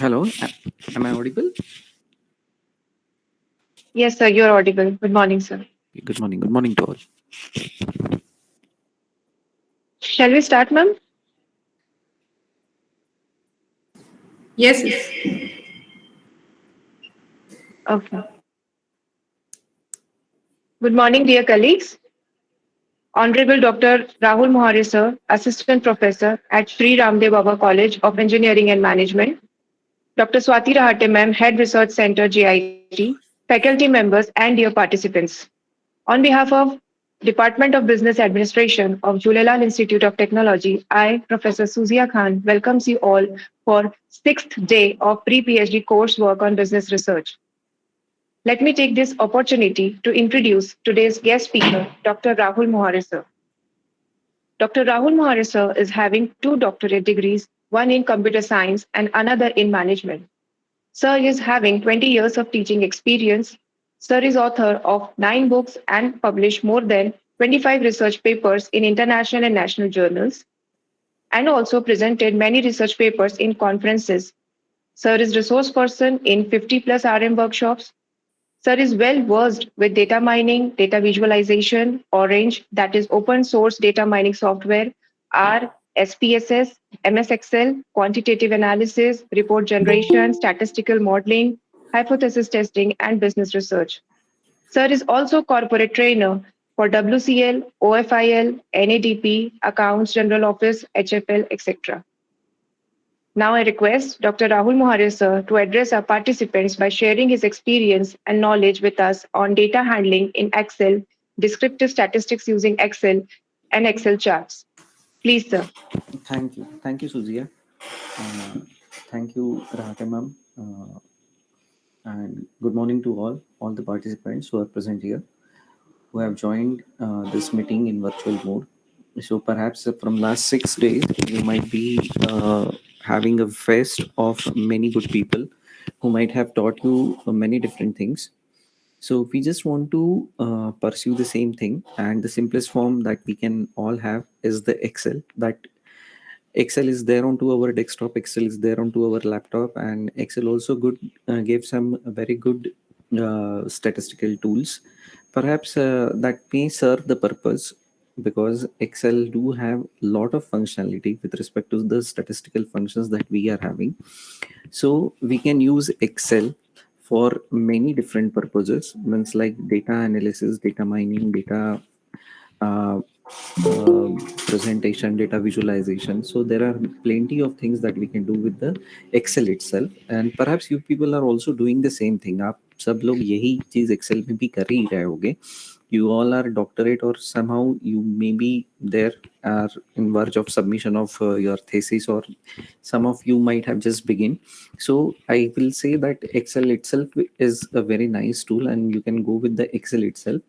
Hello, am I audible? Yes, sir, you're audible. Good morning, sir. Good morning. Good morning to all. Shall we start, ma'am? Yes, yes. Okay. Good morning, dear colleagues. Honorable Dr. Rahul Mohare, sir, Assistant Professor at Sri Ramdev Baba College of Engineering and Management. Dr. Swati Rahate, ma'am, Head Research Center, GIT, faculty members, and dear participants. On behalf of Department of Business Administration of Julelal Institute of Technology, I, Professor Suzia Khan, welcomes you all for sixth day of pre-PhD coursework on business research. Let me take this opportunity to introduce today's guest speaker, Dr. Rahul Mohare sir. Dr. Rahul Mohare sir is having two doctorate degrees, one in computer science and another in management. Sir is having 20 years of teaching experience. Sir is author of 9 books and published more than 25 research papers in international and national journals, and also presented many research papers in conferences. Sir is resource person in 50 plus RM workshops. Sir is well versed with data mining, data visualization, Orange, that is open source data mining software, R, SPSS, MS Excel, quantitative analysis, report generation, statistical modeling, hypothesis testing, and business research. Sir is also corporate trainer for WCL, OFIL, NADP, Accounts General Office, HFL, etc. Now I request Dr. Rahul Mohare sir to address our participants by sharing his experience and knowledge with us on data handling in Excel, descriptive statistics using Excel, and Excel charts. Please, sir. Thank you. Thank you, Suzia. Uh, Thank you, Rahate ma'am. And good morning to all the participants who are present here, who have joined this meeting in virtual mode. So perhaps from last 6 days, you might be having a fest of many good people who might have taught you many different things. So we just want to pursue the same thing, and the simplest form that we can all have is the Excel. That Excel is there onto our desktop, Excel is there onto our laptop, and Excel also good gave some very good statistical tools. Perhaps that may serve the purpose because Excel do have lot of functionality with respect to the statistical functions that we are having. So we can use Excel for many different purposes, means like data analysis, data mining, data uh, uh, presentation, data visualization. So there are plenty of things that we can do with the Excel itself, and perhaps you people are also doing the same thing. आप सब लोग यही चीज Excel में भी कर ही रहे होगे. You all are doctorate, or somehow you maybe there are in verge of submission of your thesis, or some of you might have just begin. So I will say that Excel itself is a very nice tool, and you can go with the Excel itself.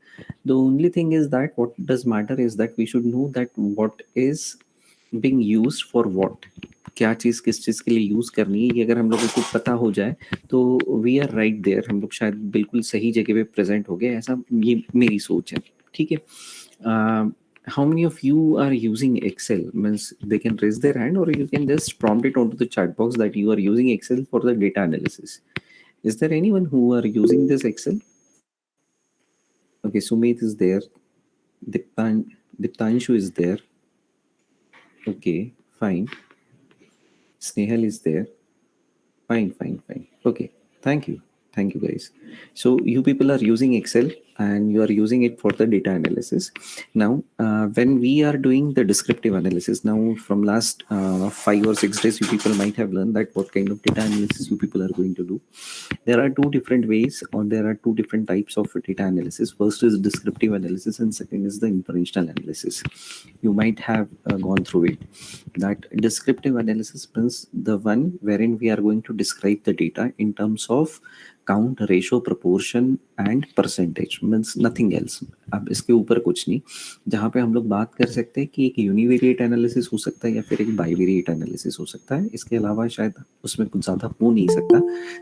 The only thing is that what does matter is that we should know that what is being used for what, क्या चीज़ किस चीज़ के लिए use करनी है, ये अगर हम लोगों को पता हो जाए तो वी आर राइट देयर, हम लोग शायद बिल्कुल सही जगह पे प्रेजेंट हो गए, ऐसा ये मेरी सोच है. ठीक है. How many of you are using Excel? Means they can raise their hand, or you can just prompt it onto the chat box that you are using Excel for the data analysis. Is there anyone who are using this Excel? Okay, Sumit is there. Diptanshu is there. Okay, fine. Snehal is there. Fine, fine, fine. Okay, thank you. Thank you, guys. So, you people are using Excel and you are using it for the data analysis. Now, when we are doing the descriptive analysis, now from last 5 or 6 days, you people might have learned that what kind of data analysis you people are going to do. There are two different ways, or there are two different types of data analysis. First is descriptive analysis, and second is the inferential analysis. You might have gone through it. That descriptive analysis means the one wherein we are going to describe the data in terms of count, ratio, proportion and percentage, means nothing else. अब इसके ऊपर कुछ नहीं. जहाँ पे हम लोग बात कर सकते हैं कि एक यूनिवेरिएट एनालिसिस हो सकता है या फिर एक बाइवेरिएट एनालिसिस हो सकता है, इसके अलावा शायद उसमें कुछ ज़्यादा हो नहीं सकता.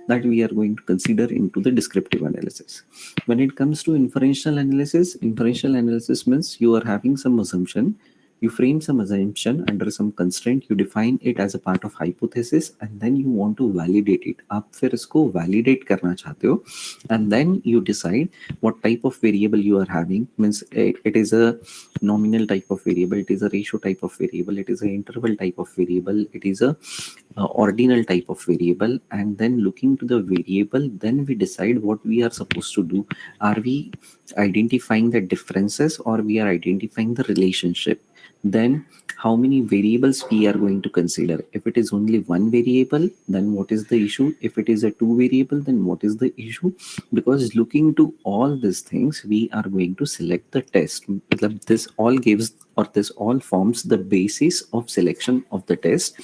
That we are going to consider into the descriptive analysis. When it comes to inferential analysis means you are having some assumption You frame some assumption under some constraint, you define it as a part of hypothesis, and then you want to validate it. आप फिर इसको validate करना चाहते हो, and then you decide what type of variable you are having. Means it is a nominal type of variable, it is a ratio type of variable, it is an interval type of variable, it is a ordinal type of variable. And then looking to the variable, then we decide what we are supposed to do. Are we identifying the differences or we are identifying the relationship? Then how many variables we are going to consider? If it is only one variable, then what is the issue? If it is a two variable, then what is the issue? Because looking to all these things, we are going to select the test. Matlab, this all gives, or this all forms the basis of selection of the test.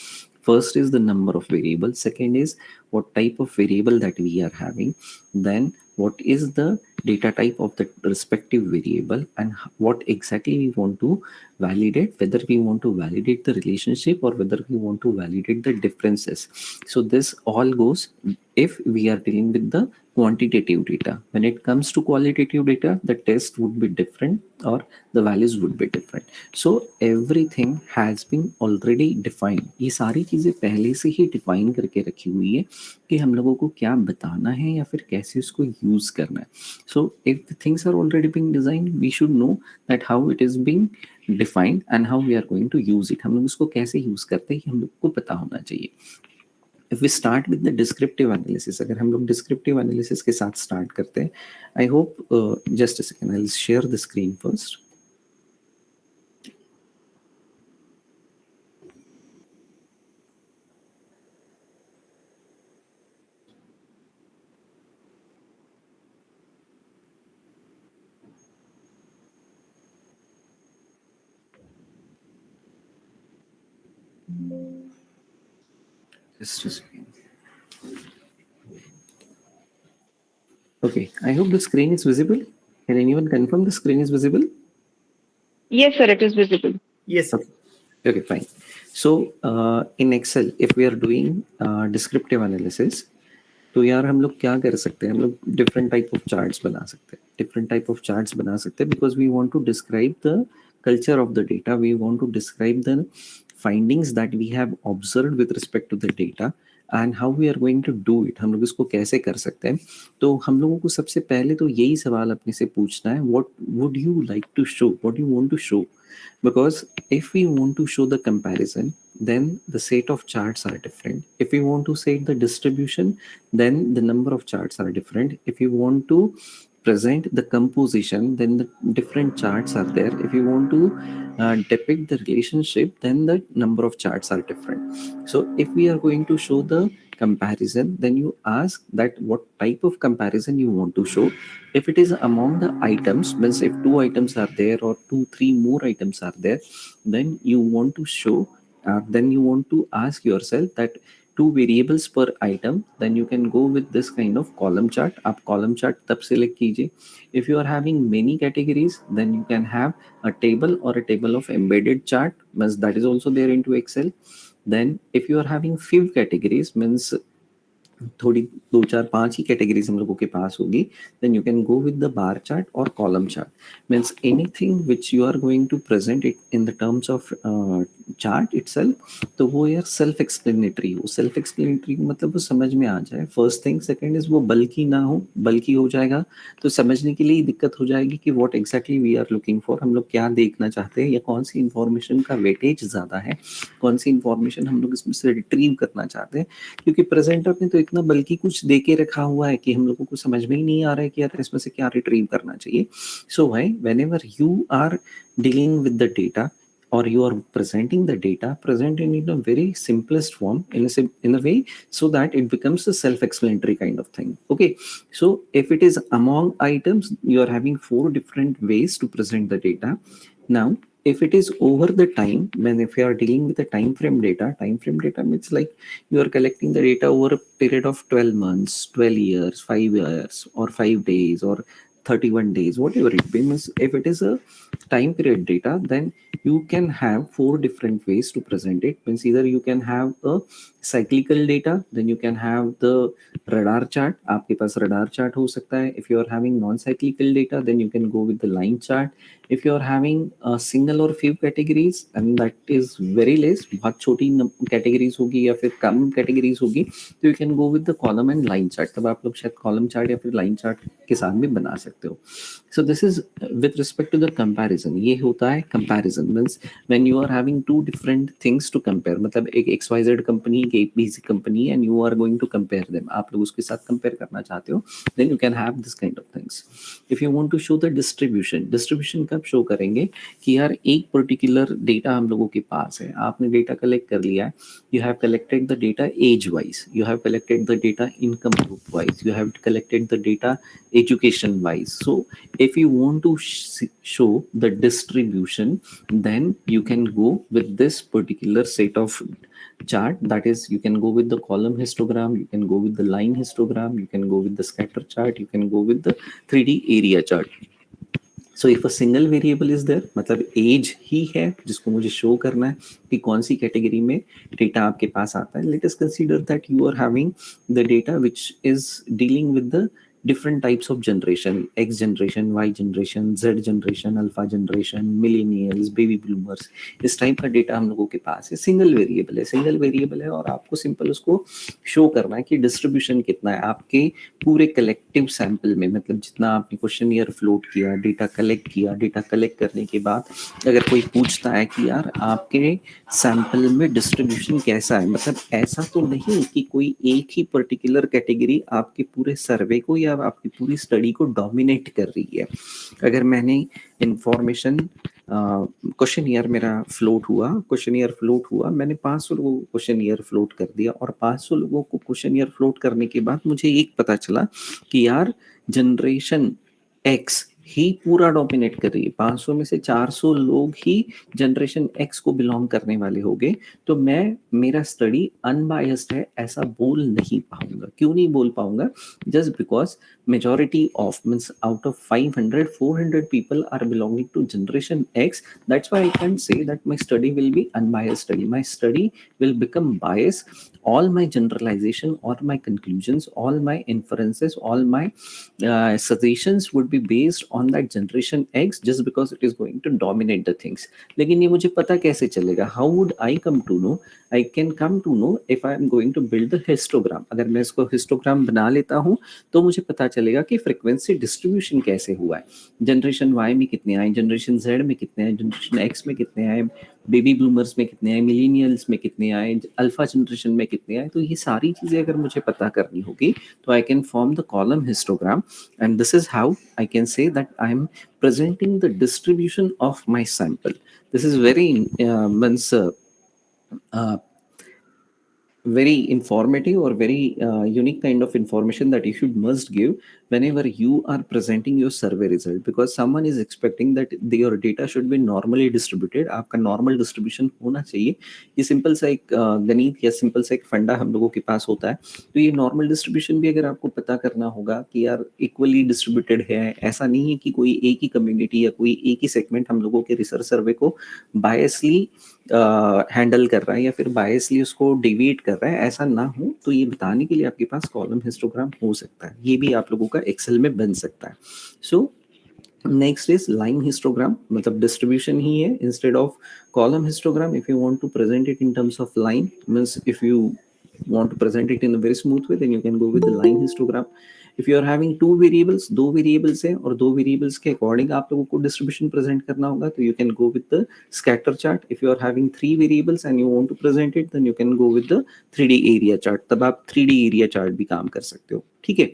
First is the number of variables, second is what type of variable that we are having, then what is the data type of the respective variable, and what exactly we want to validate, whether we want to validate the relationship or whether we want to validate the differences. So this all goes if we are dealing with the quantitative data. When it comes to qualitative data, the test would be different or the values would be different. So everything has been already defined. ये सारी चीजें पहले से ही define करके रखी हुई है कि हम लोगों को क्या बताना है या फिर कैसे उसको यूज करना है. So if the things are already being designed, we should know that how it is being defined and how we are going to use it. हम लोग उसको कैसे यूज करते हैं हम लोग को पता होना चाहिए. If we start with the descriptive analysis, अगर हम लोग descriptive analysis के साथ start करते हैं, I hope just a second, I'll share the screen first. Just a second. Okay, I hope the screen is visible. Can anyone confirm the screen is visible? Yes, sir, it is visible. Yes, sir. Okay, fine. So in Excel, if we are doing descriptive analysis, तो यार हम लोग क्या कर सकते हैं, हम लोग डिफरेंट टाइप ऑफ चार्ट्स बना सकते हैं, डिफरेंट टाइप ऑफ चार्ट्स बना सकते हैं, because we want to describe the culture of the data. We want to describe the findings that we have observed with respect to the data and how we are going to do it. हम लोग इसको कैसे कर सकते हैं. तो हम लोगों को सबसे पहले तो यही सवाल अपने से पूछना है, what would you like to show, what do you want to show? Because if we want to show the comparison, then the set of charts are different. If we want to say the distribution, then the number of charts are different. If you want to present the composition, then the different charts are there. If you want to depict the relationship, then the number of charts are different. So if we are going to show the comparison, then you ask that what type of comparison you want to show. If it is among the items, means if two items are there or two three more items are there, then you want to show, then you want to ask yourself that two variables per item, then you can go with this kind of column chart. आप column chart तब select कीजिए. If you are having many categories, then you can have a table or a table of embedded chart, means that is also there into Excel. Then if you are having few categories, means थोड़ी दो चार पांच ही categories हम लोगों के पास होगी, then you can go with the bar chart or column chart. Means anything which you are going to present it in the terms of chart itself, तो वो यार सेल्फ एक्सप्लेनेटरी हो. सेल्फ एक्सप्लेनेटरी मतलब वो समझ में आ जाए, फर्स्ट थिंग. सेकंड इज वो बल्कि ना हो, बल्कि हो जाएगा तो समझने के लिए दिक्कत हो जाएगी कि what exactly we are looking for, हम लोग क्या देखना चाहते हैं या कौन सी इंफॉर्मेशन का वेटेज ज्यादा है, कौन सी इंफॉर्मेशन हम लोग इसमें से रिट्रीव करना चाहते हैं. क्योंकि प्रेजेंटर ने तो इतना बल्कि कुछ दे के रखा हुआ है कि हम लोगों को समझ में ही नहीं आ रहा है कि यार इसमें से क्या रिट्रीव करना चाहिए. So why whenever you are dealing with the data or you are presenting the data, present it in a very simplest form, in a way so that it becomes a self-explanatory kind of thing. Okay, so if it is among items, you are having four different ways to present the data. Now if it is over the time, when if you are dealing with the time frame data means like you are collecting the data over a period of 12 months, 12 years, 5 years, or 5 days, or 31 days, whatever it be. Means if it is a time period data, then you can have four different ways to present it. Means either you can have a cyclical data, then you can have the radar chart. आपके पास radar chart हो सकता है. If you are having non cyclical data, then you can go with the line chart. If you are having a single or few categories and that is very less, बहुत छोटी categories होगी या फिर कम categories होगी, तो you can go with the column and line chart. तब आप लोग शायद column chart या फिर line chart के साथ भी बना सकते हो. So this is with respect to the comparison. ये होता है comparison means when you are having two different things to compare. मतलब एक XYZ company एक ABC company and you are going to compare them. आप लोग उसके साथ compare करना चाहते हो, then you can have this kind of things. If you want to show the distribution कब show करेंगे कि यार एक particular data हम लोगों के पास है, आपने data collect कर लिया है, you have collected the data age wise, you have collected the data income group wise, you have collected the data education wise. So if you want to show the distribution, then you can go with this particular set of chart. That is, you can go with the column histogram, you can go with the line histogram, you can go with the scatter chart, you can go with the 3D area chart. So if a single variable is there, मतलब age ही है जिसको मुझे show करना है कि कौन सी category में data आपके पास आता है. Let us consider that you are having the data which is dealing with the different types of generation, X generation, Y generation, Z generation, alpha generation, millennials, baby boomers. इस type का data हम लोगों के पास है. Single variable है और आपको simple उसको शो करना है कि डिस्ट्रीब्यूशन कितना है आपके पूरे कलेक्टिव सैंपल में. मतलब जितना आपने क्वेश्चनियर फ्लोट किया, डेटा कलेक्ट करने के बाद अगर कोई पूछता है कि यार आपके सैंपल में डिस्ट्रीब्यूशन कैसा है, मतलब ऐसा तो नहीं कि कोई एक ही पर्टिकुलर कैटेगरी आपके पूरे सर्वे को या आपकी पूरी स्टडी को डोमिनेट कर रही है. अगर मैंने इंफॉर्मेशन क्वेश्चनियर मेरा फ्लोट हुआ, मैंने 500 लोगों को क्वेश्चनियर फ्लोट कर दिया और 500 लोगों को क्वेश्चनियर फ्लोट करने के बाद मुझे एक पता चला कि यार जनरेशन एक्स ही पूरा डोमिनेट कर रही है. 500 में से 400 लोग ही जनरेशन एक्स को बिलोंग करने वाले होंगे, तो मेरा स्टडी अनबायस्ड है ऐसा बोल नहीं पाऊंगा. क्यों नहीं बोल पाऊंगा? Just because majority of means out of 500 400 people are belonging to generation X. That's why I can say that my study will be unbiased study. My study will become biased. All my generalization, all my conclusions, all my inferences, all my suggestions would be based on that generation X just because it is going to dominate the things. लेकिन ये मुझे पता कैसे चलेगा? How would I come to know? I can come to know if I am going to build the histogram. अगर मैं इसको histogram बना लेता हूँ तो मुझे पता चलेगा कि फ्रीक्वेंसी डिस्ट्रीब्यूशन कैसे हुआ है. जनरेशन वाई में कितने आए, जनरेशन जेड में कितने आए, जनरेशन एक्स में कितने आए, बेबी ब्लूमर्स में कितने आए, मिलीनियल्स में कितने आए, अल्फा जनरेशन में कितने आए. तो ये सारी चीजें अगर मुझे पता करनी होगी तो I can form the column histogram and this is how I can say that I am presenting the distribution of my sample. This is very very informative or very unique kind of information that you should must give whenever you are presenting your survey result, because someone is expecting that your data should be normally distributed. आपका normal distribution होना चाहिए. ये simple सा एक गणित या simple सा एक फंडा हम लोगों के पास होता है. तो ये normal distribution भी अगर आपको पता करना होगा कि यार equally distributed है, ऐसा नहीं है कि कोई एक ही community या कोई एक ही segment हम लोगों के research survey को biasly हैंडल कर रहा है या फिर बायसली उसको डिविएट कर रहा है, ऐसा ना हो. तो ये बताने के लिए आपके पास कॉलम हिस्टोग्राम हो सकता है. ये भी आप लोगों का एक्सेल में बन सकता है. So next is line histogram, मतलब डिस्ट्रीब्यूशन ही है instead of column histogram. If you want to present it in terms of line, means if you want to present it in a very smooth way, then you can go with the line histogram. If you are having two variables, दो variables है और दो variables के according आप लोगों को distribution present करना होगा, तो you can go with the scatter chart. If you are having three variables and you want to present it, then you can go with the 3D area chart. तब आप 3D area chart भी काम कर सकते हो. ठीक है.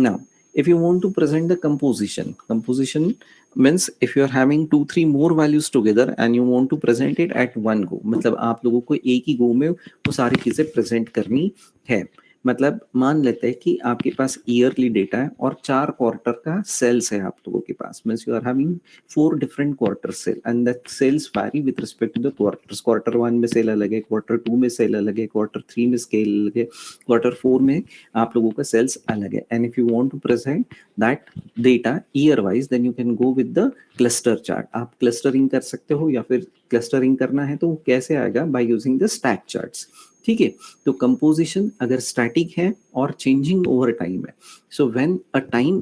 Now if you want to present the composition means if you are having 2-3 more values together and you want to present it at one go, मतलब आप लोगों को एक ही गो में वो सारी चीजें प्रेजेंट करनी है. मतलब मान लेते हैं कि आपके पास ईयरली डेटा है और 4 क्वार्टर का सेल्स है आप लोगों के पास. Means you are having 4 different quarter sale and that sales vary with respect to the quarters. Quarter 1 में सेल अलग है, क्वार्टर 2 में सेल अलग है, क्वार्टर 3 में स्केल अलग है, क्वार्टर 4 में आप लोगों का सेल्स अलग है. And if you want to present that data year wise, then you can go with the cluster chart. आप क्लस्टरिंग कर सकते हो या फिर क्लस्टरिंग करना है तो कैसे आएगा? Bye using the stack charts. ठीक है. तो कंपोजिशन अगर स्टैटिक है और चेंजिंग ओवर टाइम है, so when a time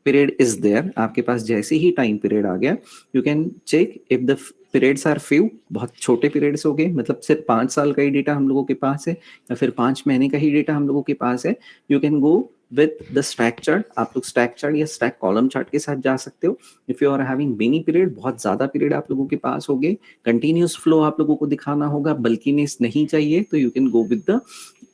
period is there, आपके पास जैसे ही time period आ गया, you can check if the periods are few, बहुत छोटे periods हो गए, मतलब सिर्फ 5 साल का ही डेटा हम लोगों के पास है या फिर 5 महीने का ही डेटा हम लोगों के पास है, you can go with the stack chart. आप लोग stack chart या stack column chart के साथ जा सकते हो. If you are having many period, बहुत ज़्यादा period आप लोगों के पास हो गए, continuous flow आप लोगों को दिखाना होगा, bulkiness नहीं चाहिए, तो you can go with the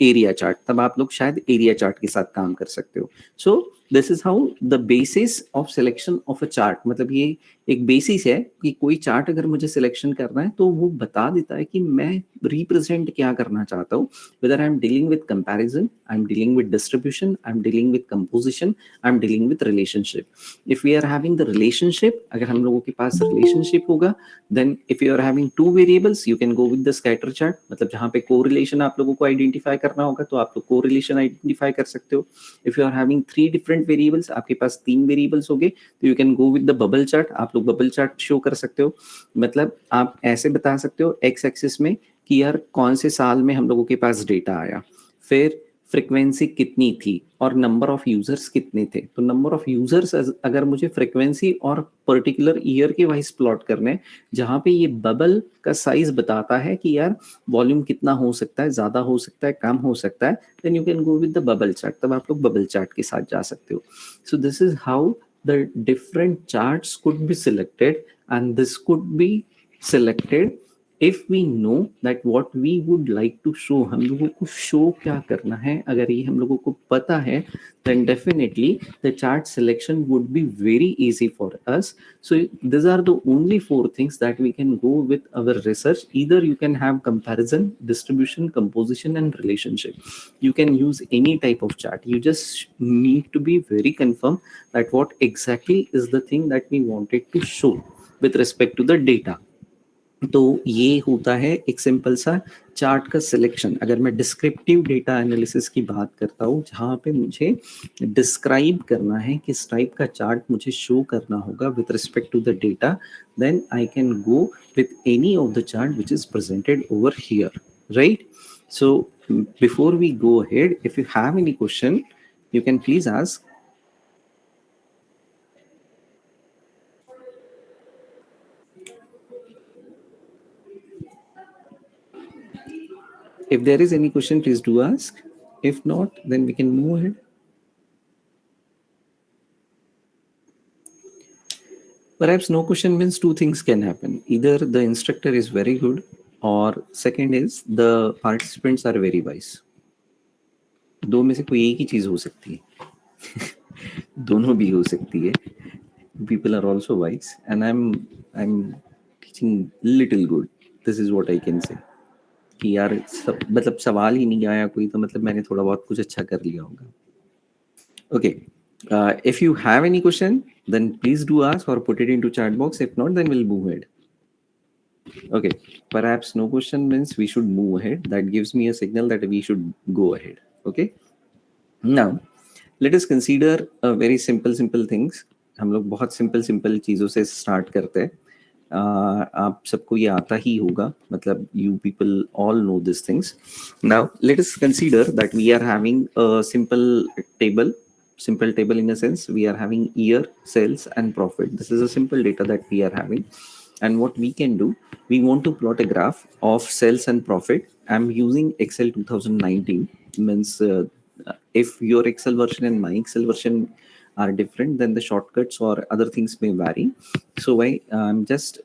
area chart. तब आप लोग शायद एरिया चार्ट के साथ काम कर सकते हो. So this is how the basis of selection of a chart. मतलब ये एक बेसिस है कि कोई चार्ट अगर मुझे सिलेक्शन करना है तो वो बता देता है कि मैं रिप्रेजेंट क्या करना चाहता हूँ. Whether I am dealing with comparison, I am dealing with distribution, I am dealing with composition, I am dealing with relationship. If we are having the relationship, अगर हम लोगों के पास रिलेशनशिप होगा, then if you are having two variables, you can go with the scatter chart. मतलब जहाँ पे correlation आप लोगों को आइडेंटिफाई करना होगा तो आप लोग कोरिलेशन आइडेंटिफाई कर सकते हो. If you are having 3 different variables, आपके पास 3 वेरिएबल्स हो गए, तो you can go with the bubble chart. आप लोग बबल चार्ट शो कर सकते हो. मतलब आप ऐसे बता सकते हो एक्स एक्सिस में कि यार कौन से साल में हम लोगों के पास डेटा आया, फिर फ्रीक्वेंसी कितनी थी और नंबर ऑफ यूजर्स कितने थे. तो नंबर ऑफ यूजर्स अगर मुझे फ्रीक्वेंसी और पर्टिकुलर ईयर के वाइज प्लॉट करने, जहां पे ये बबल का साइज बताता है कि यार वॉल्यूम कितना हो सकता है, ज्यादा हो सकता है, कम हो सकता है, then you can go with the bubble chart. तब आप लोग बबल चार्ट के साथ जा सकते हो. So this is how the different charts could be selected, and this could be selected if we know that what we would like to show. हम लोगों को शो क्या करना है, अगर ये हम लोगों को पता है, then definitely the chart selection would be very easy for us. So these are the only 4 things that we can go with our research. Either you can have comparison, distribution, composition, and relationship. You can use any type of chart. You just need to be very confirm that what exactly is the thing that we wanted to show with respect to the data. तो ये होता है एक simple सा chart का selection. अगर मैं descriptive data analysis की बात करता हूँ, जहाँ पे मुझे डिस्क्राइब करना है किस टाइप का चार्ट मुझे शो करना होगा with respect to the data, then I can go with any of the chart which is presented over here, right? So before we go ahead, if you have any question, you can please ask. If there is any question, please do ask. If not, then we can move ahead. Perhaps no question means 2 things can happen. Either the instructor is very good, or second is the participants are very wise. दो में से कोई एक ही चीज हो सकती है. दोनों भी हो सकती है. People are also wise, and I'm teaching little good. This is what I can say. कि यार मतलब सवाल ही नहीं आया कोई, तो मतलब मैंने थोड़ा बहुत कुछ अच्छा कर लिया होगा. Okay, if you have any question, then please do ask or put it into chat box. If not, then we'll move ahead. Okay, perhaps no question means we should move ahead. That gives me a signal that we should go ahead. Okay, now let us consider a very simple things. हम लोग बहुत simple चीजों से start करते हैं. आप सबको ये आता ही होगा, मतलब you people all know these things. Now let us consider that we are having a simple table in a sense. We are having year, sales, and profit. This is a simple data that we are having, and what we can do, we want to plot a graph of sales and profit. I'm using Excel 2019. Means if your Excel version and my Excel version are different, then the shortcuts or other things may vary. So I'm just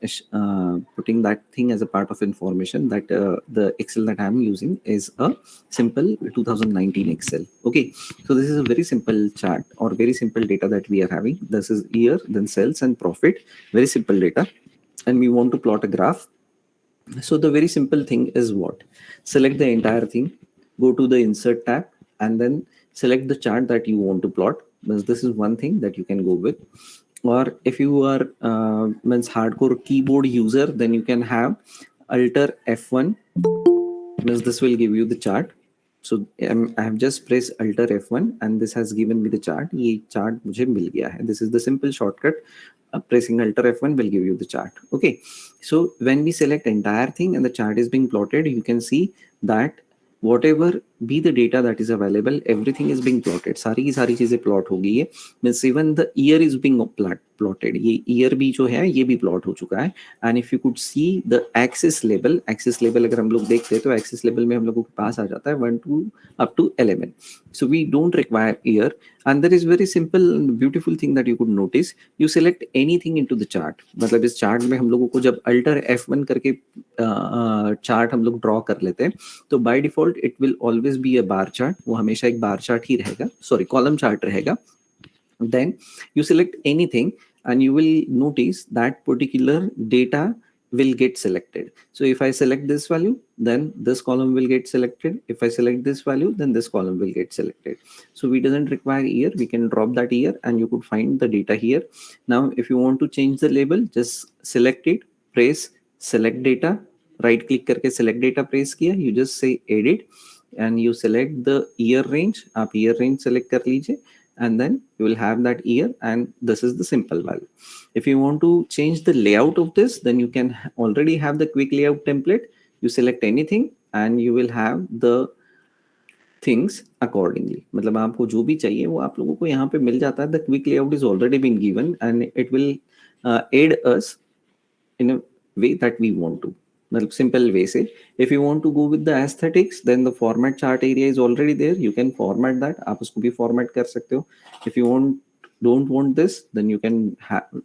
putting that thing as a part of information that the Excel that I'm using is a simple 2019 Excel. Okay, so this is a very simple chart or very simple data that we are having. This is year, then sales and profit, very simple data, and we want to plot a graph. So the very simple thing is what? Select the entire thing, go to the insert tab, and then select the chart that you want to plot. This is one thing that you can go with. Or if you are hardcore keyboard user, then you can have Alt F1. This will give you the chart. So I have just pressed Alt F1 and this has given me the chart. ये chart मुझे मिल गया है. This is the simple shortcut. Pressing Alt F1 will give you the chart. Okay, so when we select entire thing and the chart is being plotted, you can see that whatever be the data that is available, everything is being plotted. सारी की सारी चीजें plot हो गई है. Means even the year is being plotted. ये year भी जो है ये भी plot हो चुका है. And if you could see the axis label अगर हम लोग देखते हैं तो axis label में हम लोगों के पास आ जाता है 1 to up to 11. So we don't require year. And there is very simple beautiful thing that you could notice. You select anything into the chart. मतलब इस chart में हम लोगों को जब Alter F1 करके chart हम लोग draw कर लेते हैं तो by default it will always be a bar chart. वो हमेशा एक bar chart ही रहेगा, sorry column chart रहेगा. Then you select anything and you will notice that particular data will get selected. So if I select this value, then this column will get selected. If I select this value, then this column will get selected. So we doesn't require year. We can drop that year and you could find the data here. Now, if you want to change the label, just select it, press select data, right click करके select data press किया, you just say edit and you select the year range. आप year range select कर लीजिए and then you will have that year and this is the simple value. If you want to change the layout of this, then you can already have the quick layout template. You select anything and you will have the things accordingly. मतलब आपको जो भी चाहिए वो आप लोगों को यहाँ पे मिल जाता है. The quick layout is already been given and it will aid us in a way that we want to. मतलब simple way से if you want to go with the aesthetics then the format chart area is already there. You can format that. आप उसको भी format कर सकते हो. If you don't want this then you can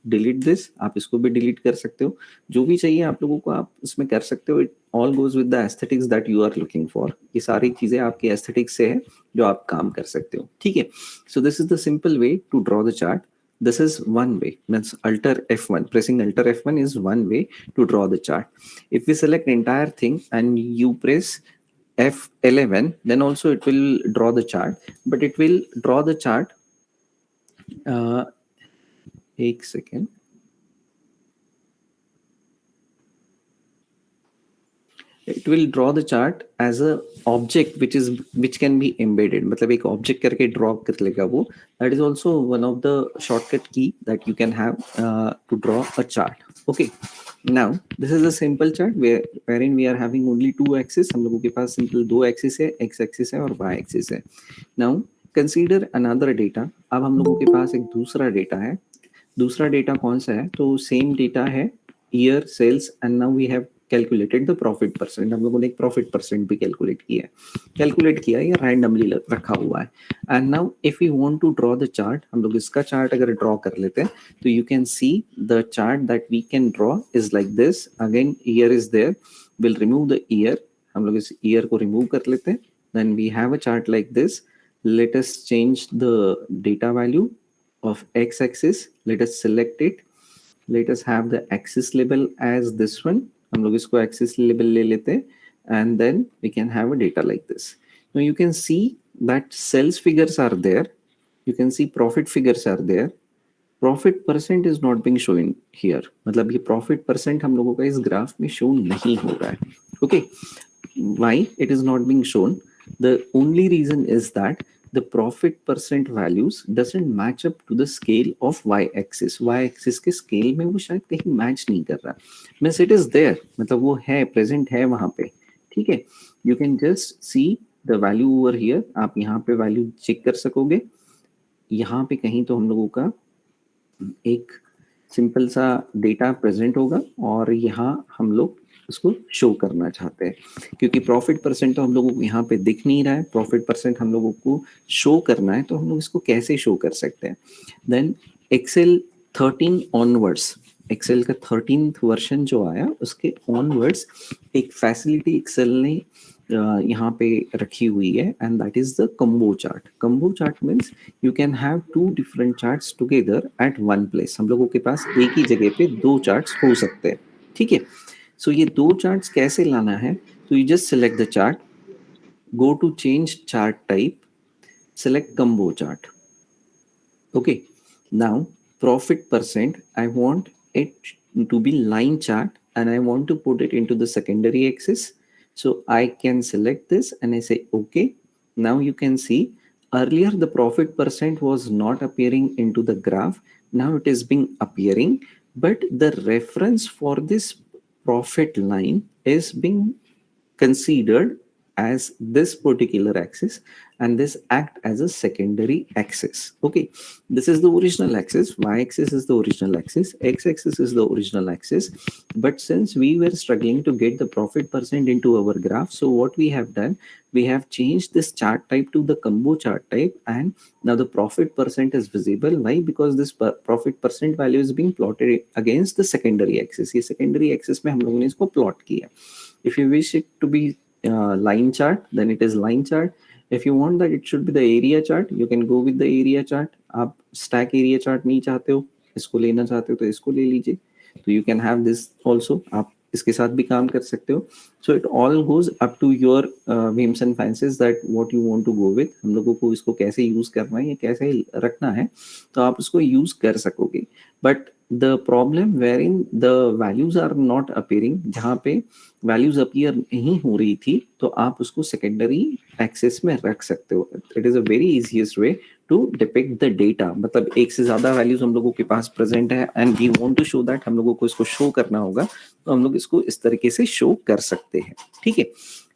delete this. आप इसको भी delete कर सकते हो. जो भी चाहिए आप लोगों को आप इसमें कर सकते हो. It all goes with the aesthetics that you are looking for. ये सारी चीजें आपकी aesthetics से है जो आप काम कर सकते हो. ठीक है. So this is the simple way to draw the chart. This is one way. Means Alter F1. Pressing Alter F1 is one way to draw the chart. If we select entire thing and you press F11, then also it will draw the chart. But it will draw the chart. एक second. It will draw the chart as a object which can be embedded. मतलब एक object करके draw कर लेगा वो. That is also one of the shortcut key that you can have to draw a chart. Okay. Now this is a simple chart wherein we are having only two axes. हम लोगों के पास simple दो axis है, x axis है और y axis है. Now consider another data. अब हम लोगों के पास एक दूसरा data है. दूसरा data कौन सा है? तो same data है year, sales and now we have calculated the profit percent. हम लोगों ने एक प्रॉफिट परसेंट भी कैलकुलेट किया या रैंडमली रखा हुआ है. And now if you want to draw the chart, हम लोग इसका चार्ट अगर ड्रॉ कर लेते हैं तो you can see the chart that we can draw is like this. Again year is there. Will remove the year. हम लोग इस ईयर को रिमूव कर लेते हैं. Then we have a chart like this. Let us change the data value of X axis. Let us select it. Let us have the axis label as this one. हम लोग इसको axis label ले लेते हैं and then we can have a data like this. Now you can see that sales figures are there. You can see profit figures are there. Profit percent is not being shown here. मतलब ये profit percent हम लोगों का इस graph में show नहीं हो रहा है. Okay. Why it is not being shown? The only reason is that the profit percent values doesn't match up to the scale of y-axis. Y-axis के scale में वो शायद कहीं match नहीं कर रहा. Means it is there. मतलब वो है, present है वहाँ पे. ठीक है. You can just see the value over here. आप यहाँ पे value check कर सकोगे. यहाँ पे कहीं तो हम लोगों का एक सिंपल सा डेटा प्रेजेंट होगा और यहाँ हम लोग उसको शो करना चाहते हैं क्योंकि प्रॉफिट परसेंट तो हम लोगों को यहाँ पे दिख नहीं रहा है. प्रॉफिट परसेंट हम लोगों को शो करना है तो हम लोग इसको कैसे शो कर सकते हैं. देन एक्सेल 13 ऑनवर्ड्स, एक्सेल का 13th वर्जन जो आया उसके ऑनवर्ड्स एक फैसिलिटी एक्सेल ने यहाँ पे रखी हुई है and that is the combo chart. Combo chart means you can have two different charts together at one place. हम लोगों के पास एक ही जगह पे दो चार्ट्स हो सकते हैं. ठीक है. सो ये दो चार्ट्स कैसे लाना है? तो you just select the chart, go to change chart type, select combo chart. Okay, now profit percent, I want it to be line chart and I want to put it into the secondary axis. So I can select this and I say okay. Now you can see earlier the profit percent was not appearing into the graph. Now it is being appearing, but the reference for this profit line is being considered as this particular axis, and this act as a secondary axis. Okay, this is the original axis, y axis is the original axis, x axis is the original axis. But since we were struggling to get the profit percent into our graph, so what we have done, we have changed this chart type to the combo chart type, and now the profit percent is visible. Why? Because this profit percent value is being plotted against the secondary axis. ये secondary axis में हम लोगों ने इसको plot किया. If you wish it to be line chart, then it is line chart. If you want that it should be the area chart, you can go with the area chart. आप stack area chart नहीं चाहते हो, इसको लेना चाहते हो तो इसको ले लीजिए. तो you can have this also. आप इसके साथ भी काम कर सकते हो. So it all goes up to your whims and fancies that what you want to go with. हम लोगों को इसको कैसे यूज करना है या कैसे रखना है, तो आप उसको यूज कर सकोगे. But the problem wherein the values are not appearing, जहाँ पे values appear नहीं हो रही थी, तो आप उसको secondary axis में रख सकते हो. It is a very easiest way to depict the data. मतलब एक से ज्यादा values हम लोगों के पास present है and we want to show that, हम लोगों को इसको show करना होगा, तो हम लोग इसको इस तरीके से show कर सकते हैं. ठीक है.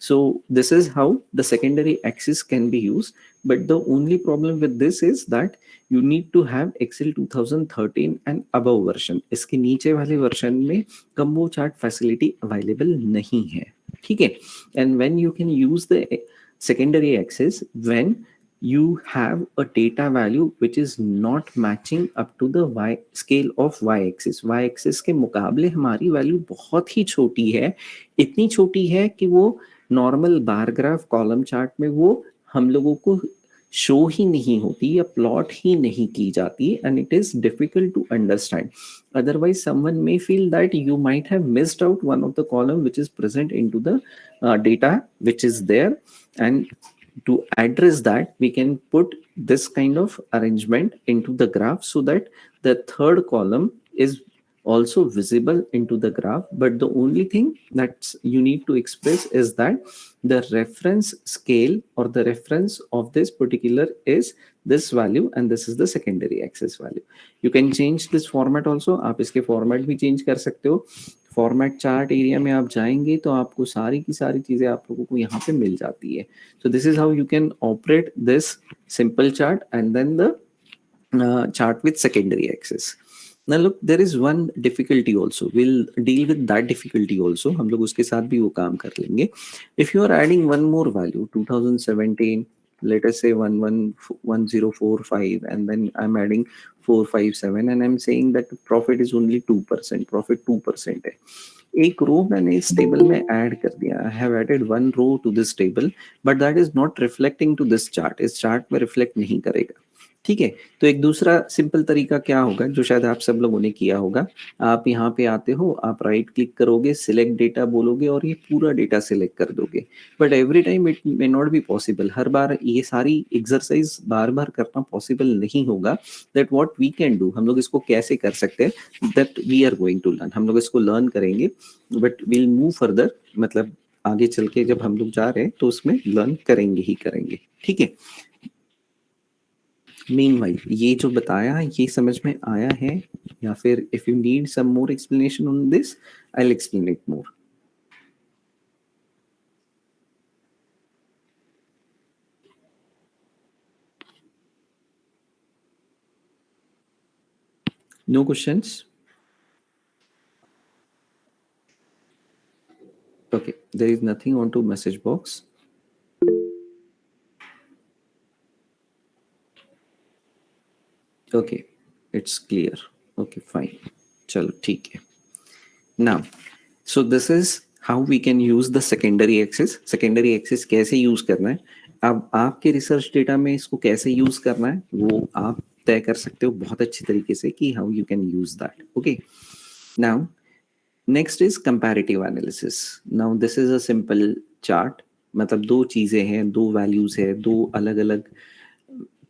So this is how the secondary axis can be used. But the only problem with this is that you need to have Excel 2013 and above version. इसके नीचे वाले वर्जन में combo chart facility available नहीं है. ठीक है. And when you can use the secondary axis when you have a data value which is not matching up to the y scale of y axis. Y axis के मुकाबले हमारी value बहुत ही छोटी है. इतनी छोटी है कि वो normal bar graph column chart में वो हम लोगों को शो ही नहीं होती या प्लॉट ही नहीं की जाती, and it is difficult to understand. Otherwise someone may feel that you might have missed out one of the column which is present into the data which is there, and to address that we can put this kind of arrangement into the graph so that the third column is also visible into the graph. But the only thing that you need to express is that the reference scale or the reference of this particular is this value and this is the secondary axis value. You can change this format also. आप इसके format भी change कर सकते हो. Format chart area में आप जाएंगे तो आपको सारी की सारी चीजें आप लोगों को यहाँ पे मिल जाती है. So this is how you can operate this simple chart and then the chart with secondary axis. Now look, there is one difficulty also. We'll deal with that difficulty also. हम लोग उसके साथ भी वो काम कर लेंगे. If you are adding one more value, 2017, let us say 111045, and then I'm adding 457, and I'm saying that profit is only 2%. Profit 2% है. एक रो मैंने इस टेबल में ऐड कर दिया. I have added one row to this table, but that is not reflecting to this chart. इस chart में reflect नहीं करेगा. ठीक है. तो एक दूसरा सिंपल तरीका क्या होगा जो शायद आप सब लोगों ने किया होगा. आप यहाँ पे आते हो, आप राइट क्लिक करोगे, सिलेक्ट डेटा बोलोगे और ये पूरा डेटा सिलेक्ट कर दोगे. But every time it may not be possible. हर बार ये सारी एक्सरसाइज बार बार करना पॉसिबल नहीं होगा. That what we can do, हम लोग इसको कैसे कर सकते हैं, that we are going to learn. हम लोग इसको लर्न करेंगे, बट वील मूव फर्दर. मतलब आगे चल के जब हम लोग जा रहे हैं तो उसमें लर्न करेंगे ही करेंगे. ठीक है. Meanwhile, ये जो बताया ये समझ में आया है या फिर if you need some more explanation on this, I'll explain it more. No questions? Okay, there is nothing onto message box. Okay, it's clear. Okay, fine. चलो ठीक है. Now, so this is how we can use the secondary axis. Secondary axis कैसे use करना है, अब आपके research data में इसको कैसे यूज करना है वो आप तय कर सकते हो बहुत अच्छी तरीके से कि how you can use that. Okay. Now, next is comparative analysis. Now, this is a simple chart. मतलब दो चीजें हैं, दो वैल्यूज है, दो अलग अलग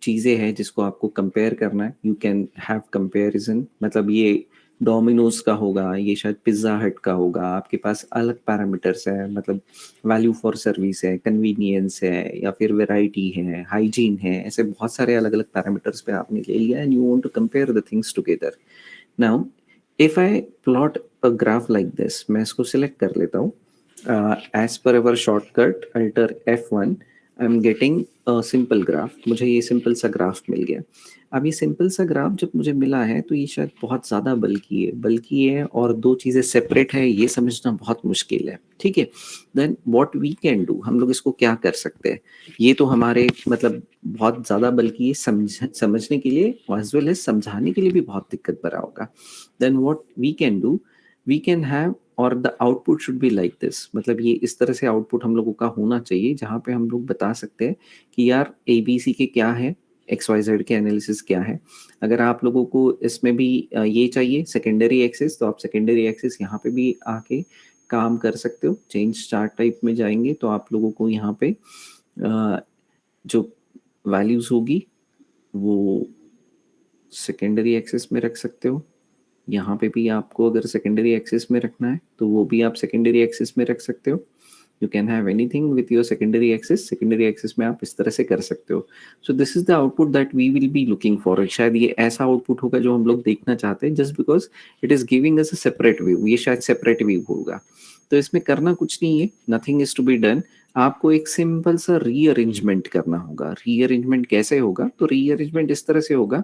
चीजें हैं जिसको आपको कंपेयर करना है. You can have comparison. मतलब ये डोमिनोज का होगा, ये शायद पिज्जा हट का होगा. आपके पास अलग पैरामीटर्स है, मतलब वैल्यू फॉर सर्विस है, कन्वीनियंस है, या फिर वैरायटी है, हाइजीन है. ऐसे बहुत सारे अलग अलग पैरामीटर्स पे आपने ले लिया and you want to compare the things together. Now if I plot a graph like this, मैं इसको सिलेक्ट कर लेता हूँ. as per our shortcut alter F1 I'm getting a simple graph. मुझे ये सिंपल सा ग्राफ मिल गया. अब ये सिंपल सा ग्राफ जब मुझे मिला है तो ये शायद बहुत ज़्यादा बल्कि है और दो चीज़ें सेपरेट है, ये समझना बहुत मुश्किल है. ठीक है, then what we can do, हम लोग इसको क्या कर सकते हैं. ये तो हमारे मतलब बहुत ज़्यादा बल्कि ये समझने के लिए एज वेल एज समझाने के लिए भी बहुत दिक्कत भरा होगा. Then what we can do, we can have और the output should be like this. मतलब ये इस तरह से आउटपुट हम लोगों का होना चाहिए जहाँ पे हम लोग बता सकते हैं कि यार ABC के क्या है, XYZ के एनालिसिस क्या है. अगर आप लोगों को इसमें भी ये चाहिए सेकेंडरी एक्सिस, तो आप सेकेंडरी एक्सिस यहाँ पे भी आके काम कर सकते हो. चेंज चार्ट टाइप में जाएंगे तो आप लोगों को यहाँ पे जो वैल्यूज होगी वो सेकेंडरी एक्सिस में रख सकते हो. यहाँ पे भी आपको अगर सेकेंडरी एक्सिस में रखना है तो वो भी आप सेकेंडरी एक्सिस में रख सकते हो. You can have anything with your secondary axis. Secondary axis में आप इस तरह से कर सकते हो. So this is the output that we will be looking for. शायद ये ऐसा आउटपुट होगा जो हम लोग देखना चाहते हैं, just because it is giving us a separate view. ये शायद सेपरेट व्यू होगा. तो इसमें करना कुछ नहीं है, nothing is to be done. आपको एक सिंपल सा रीअरेंजमेंट करना होगा. रीअरेंजमेंट कैसे होगा, तो रीअरेंजमेंट इस तरह से होगा,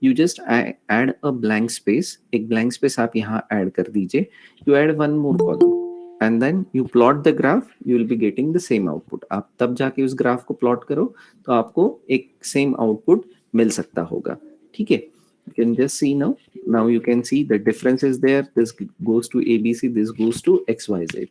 you just add a blank space. एक ब्लैंक स्पेस आप यहाँ ऐड कर दीजिए. You add one more column and then you plot the graph. You will be getting the same output. आप तब जाके उस ग्राफ को प्लॉट करो तो आपको एक सेम आउटपुट मिल सकता होगा. ठीक है, you can just see now you can see the difference is there. This goes to ABC, this goes to XYZ.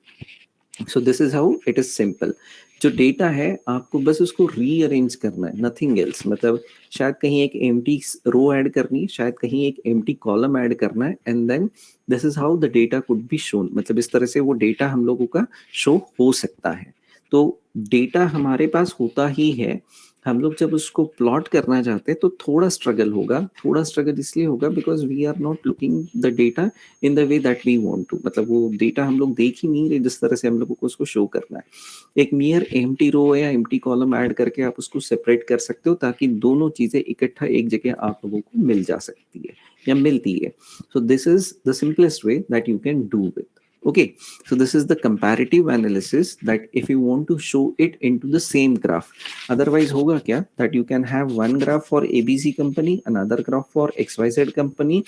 So this is how it is simple. जो डेटा है आपको बस उसको रीअरेंज करना है, नथिंग एल्स. मतलब शायद कहीं एक एम्प्टी रो ऐड करनी है, शायद कहीं एक एम्प्टी कॉलम ऐड करना है, and then this is how the data could be shown. मतलब इस तरह से वो डेटा हम लोगों का शो हो सकता है. तो डेटा हमारे पास होता ही है, हम लोग जब उसको प्लॉट करना चाहते हैं तो थोड़ा स्ट्रगल होगा. थोड़ा स्ट्रगल इसलिए होगा because we are not looking the data in the way that we want to. मतलब वो डेटा हम लोग देख ही नहीं रहे जिस तरह से हम लोगों को उसको शो करना है. एक मियर एम्प्टी रो या एम्प्टी कॉलम ऐड करके आप उसको सेपरेट कर सकते हो ताकि दोनों चीजें इकट्ठा एक जगह आप लोगों को मिल जा सकती है या मिलती है. So this is the simplest way that you can do with. Okay, so this is the comparative analysis that if you want to show it into the same graph. Otherwise hoga kya, that you can have one graph for ABC company, another graph for XYZ company.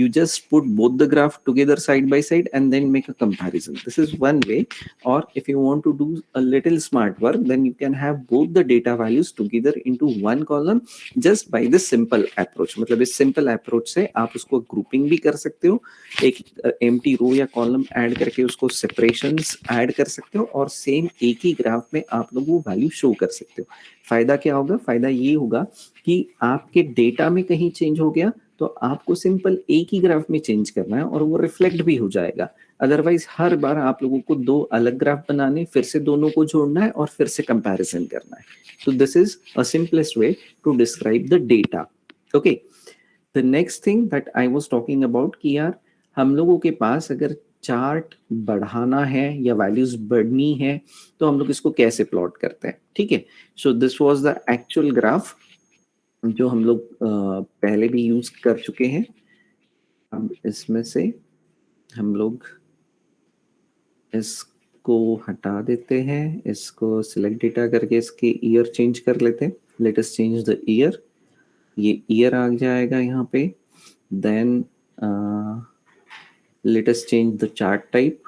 You just put both the graph together side by side and then make a comparison. This is one way. Or if you want to do a little smart work, then you can have both the data values together into one column just by this simple approach. मतलब इस simple approach से आप उसको grouping भी कर सकते हो, एक एम्प्टी रो या कॉलम ऐड करके उसको सेपरेशंस ऐड कर सकते हो और सेम एक ही ग्राफ में आप लोग वो वैल्यू शो कर सकते हो. फायदा क्या होगा, फायदा ये होगा कि आपके डेटा में कहीं चेंज हो गया तो आपको सिंपल एक ही ग्राफ में चेंज करना है और वो रिफ्लेक्ट भी हो जाएगा. अदरवाइज हर बार आप लोगों को दो अलग ग्राफ बनाने, फिर से दोनों को जोड़ना है और फिर से कंपैरिजन करना है. तो this is a simplest way to describe the data. Okay, the next thing that I was talking about कि यार हम लोगों के पास अगर चार्ट बढ़ाना है या वैल्यूज बढ़नी है तो हम लोग इसको कैसे प्लॉट करते हैं. ठीक है, so this was the actual graph जो हम लोग पहले भी यूज कर चुके हैं. अब इसमें से हम लोग इसको हटा देते हैं, इसको सिलेक्ट डेटा करके इसके ईयर चेंज कर लेते हैं. Let us change the year. ये ईयर आ जाएगा यहाँ पे. Then let us change the chart type.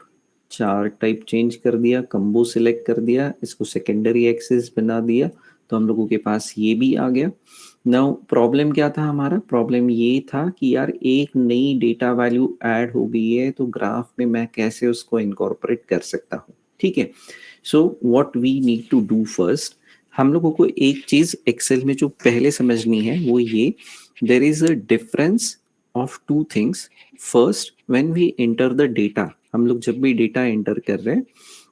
Chart type change कर दिया, कंबो सिलेक्ट कर दिया, इसको सेकेंडरी एक्सिस बना दिया तो हम लोगों के पास ये भी आ गया. नाउ प्रॉब्लम क्या था हमारा, प्रॉब्लम ये था कि यार एक नई डेटा वैल्यू ऐड हो गई है तो ग्राफ में मैं कैसे उसको इनकॉर्पोरेट कर सकता हूँ. ठीक है, so what we need to do first, हम लोगों को एक चीज एक्सेल में जो पहले समझनी है वो ये, there is a difference of two things. First, when we enter the data, हम लोग जब भी डेटा एंटर कर रहे हैं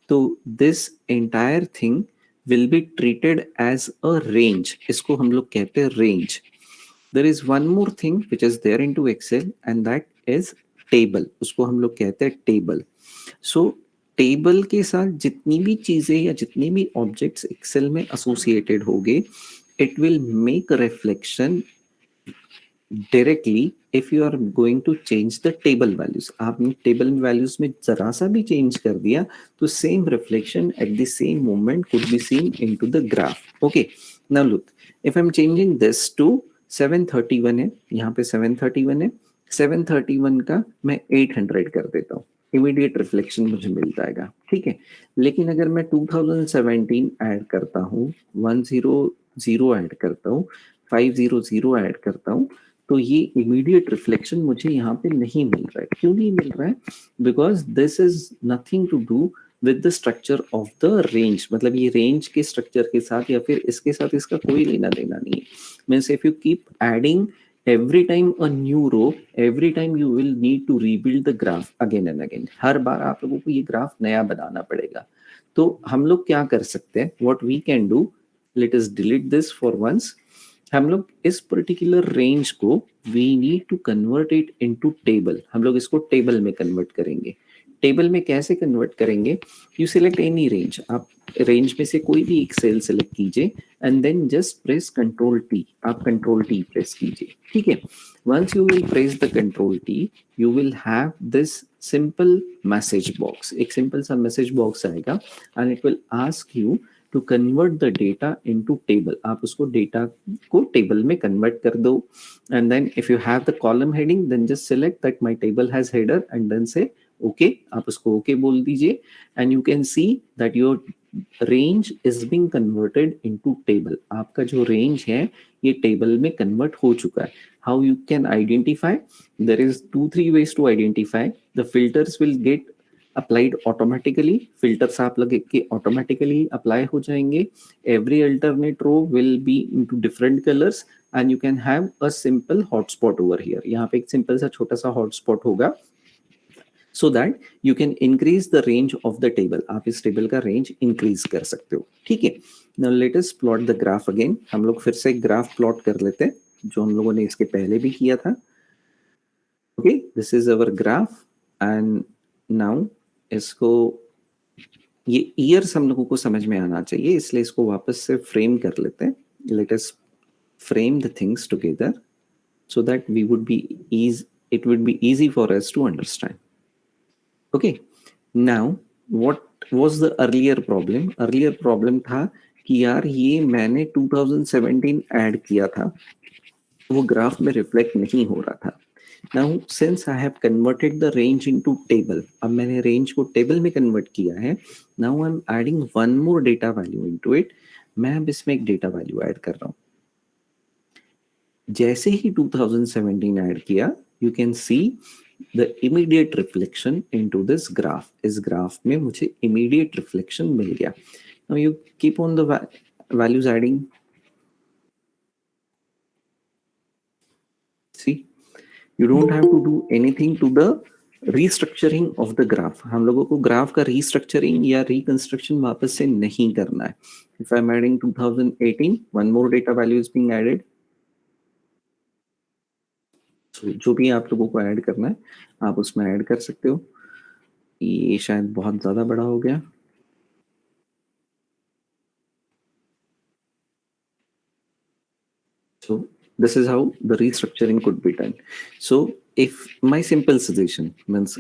तो this entire thing will be treated as a range. इसको हम लोग कहते हैं range. There is one more thing which is there into Excel and that is table. उसको हम लोग कहते हैं टेबल. सो टेबल के साथ जितनी भी चीजें या जितने भी ऑब्जेक्ट्स एक्सेल में एसोसिएटेड होंगे, it will make reflection directly if you are going to change the table values. आपने table values में जरा सा भी change कर दिया तो same reflection at the same moment could be seen into the graph. Okay, now look, if I'm changing this to 731 है, यहाँ पे 731 है, 731 का मैं 800 कर देता हूँ, इमीडिएट रिफ्लेक्शन मुझे मिल जाएगा, ठीक है. लेकिन अगर मैं 2017 ऐड करता हूँ, 100 ऐड करता हूँ, 500 ऐड करता हूँ, तो ये इमीडिएट रिफ्लेक्शन मुझे यहाँ पे नहीं मिल रहा है. क्यों नहीं मिल रहा है? Because this is nothing to do with the structure of the range. मतलब ये रेंज के स्ट्रक्चर के साथ या फिर इसके साथ इसका कोई लेना देना नहीं है. Means if you keep adding every time a new row, every time you will need to rebuild the graph again and again. हर बार आप लोगों को ये ग्राफ नया बनाना पड़ेगा. तो हम लोग क्या कर सकते हैं? What we can do, let us delete this for once. हम लोग इस पर्टिकुलर रेंज को we need to convert it into table. हम लोग इसको टेबल में कन्वर्ट करेंगे. टेबल में कैसे कन्वर्ट करेंगे? You select any range. आप रेंज में से कोई भी एक सेल सेलेक्ट कीजिए and then just press control T. आप कंट्रोल टी प्रेस कीजिए, ठीक है. Once you will press the control T, you will have this simple message box. एक सिंपल सा मैसेज बॉक्स आएगा and it will ask you to convert the data into table. आप उसको data को table में कन्वर्ट कर दो and then if you have the column heading then just select that my table has header and then say okay. आप उसको okay बोल दीजिए and you can see that your range is being converted into table. आपका जो range है ये table में convert हो चुका है. How you can identify? There is 2-3 ways to identify. The filters will get applied automatically. Filters आप लगे के automatically apply हो जाएंगे. Every alternate row will be into different colors and you can have a simple hotspot over here. यहाँ पे एक simple सा छोटा सा hotspot होगा so that you can increase the range of the table. आप इस table का range increase कर सकते हो, ठीक है. Now let us plot the graph again. हम लोग फिर से graph plot कर लेते हैं जो हम लोगों ने इसके पहले भी किया था. Okay, this is our graph and now इसको ये ईयर्स हम लोगों को समझ में आना चाहिए, इसलिए इसको वापस से फ्रेम कर लेते हैं. Let us frame the things together so that we would be it would be easy for us to understand. Okay, now what was the earlier problem? Earlier problem था कि यार ये मैंने 2017 ऐड किया था, वो ग्राफ में रिफ्लेक्ट नहीं हो रहा था. Now since I have converted the range into table, अब मैंने range को table में convert किया है. Now I'm adding one more data value into it. मैं अब इसमें एक data value add कर रहा हूँ. जैसे ही 2017 ऐड किया, you can see the immediate reflection into this graph. इस graph में मुझे immediate reflection मिल गया. Now you keep on the values adding. See, you don't have to do anything to the restructuring of the graph. हम लोगों को graph का restructuring या reconstruction वापस से नहीं करना है. If I'm adding 2018, one more data value is being added. So, जो भी आप लोगों को ऐड करना है आप उसमें ऐड कर सकते हो. ये शायद बहुत ज्यादा बड़ा हो गया. So this is how the restructuring could be done. So if my simple suggestion means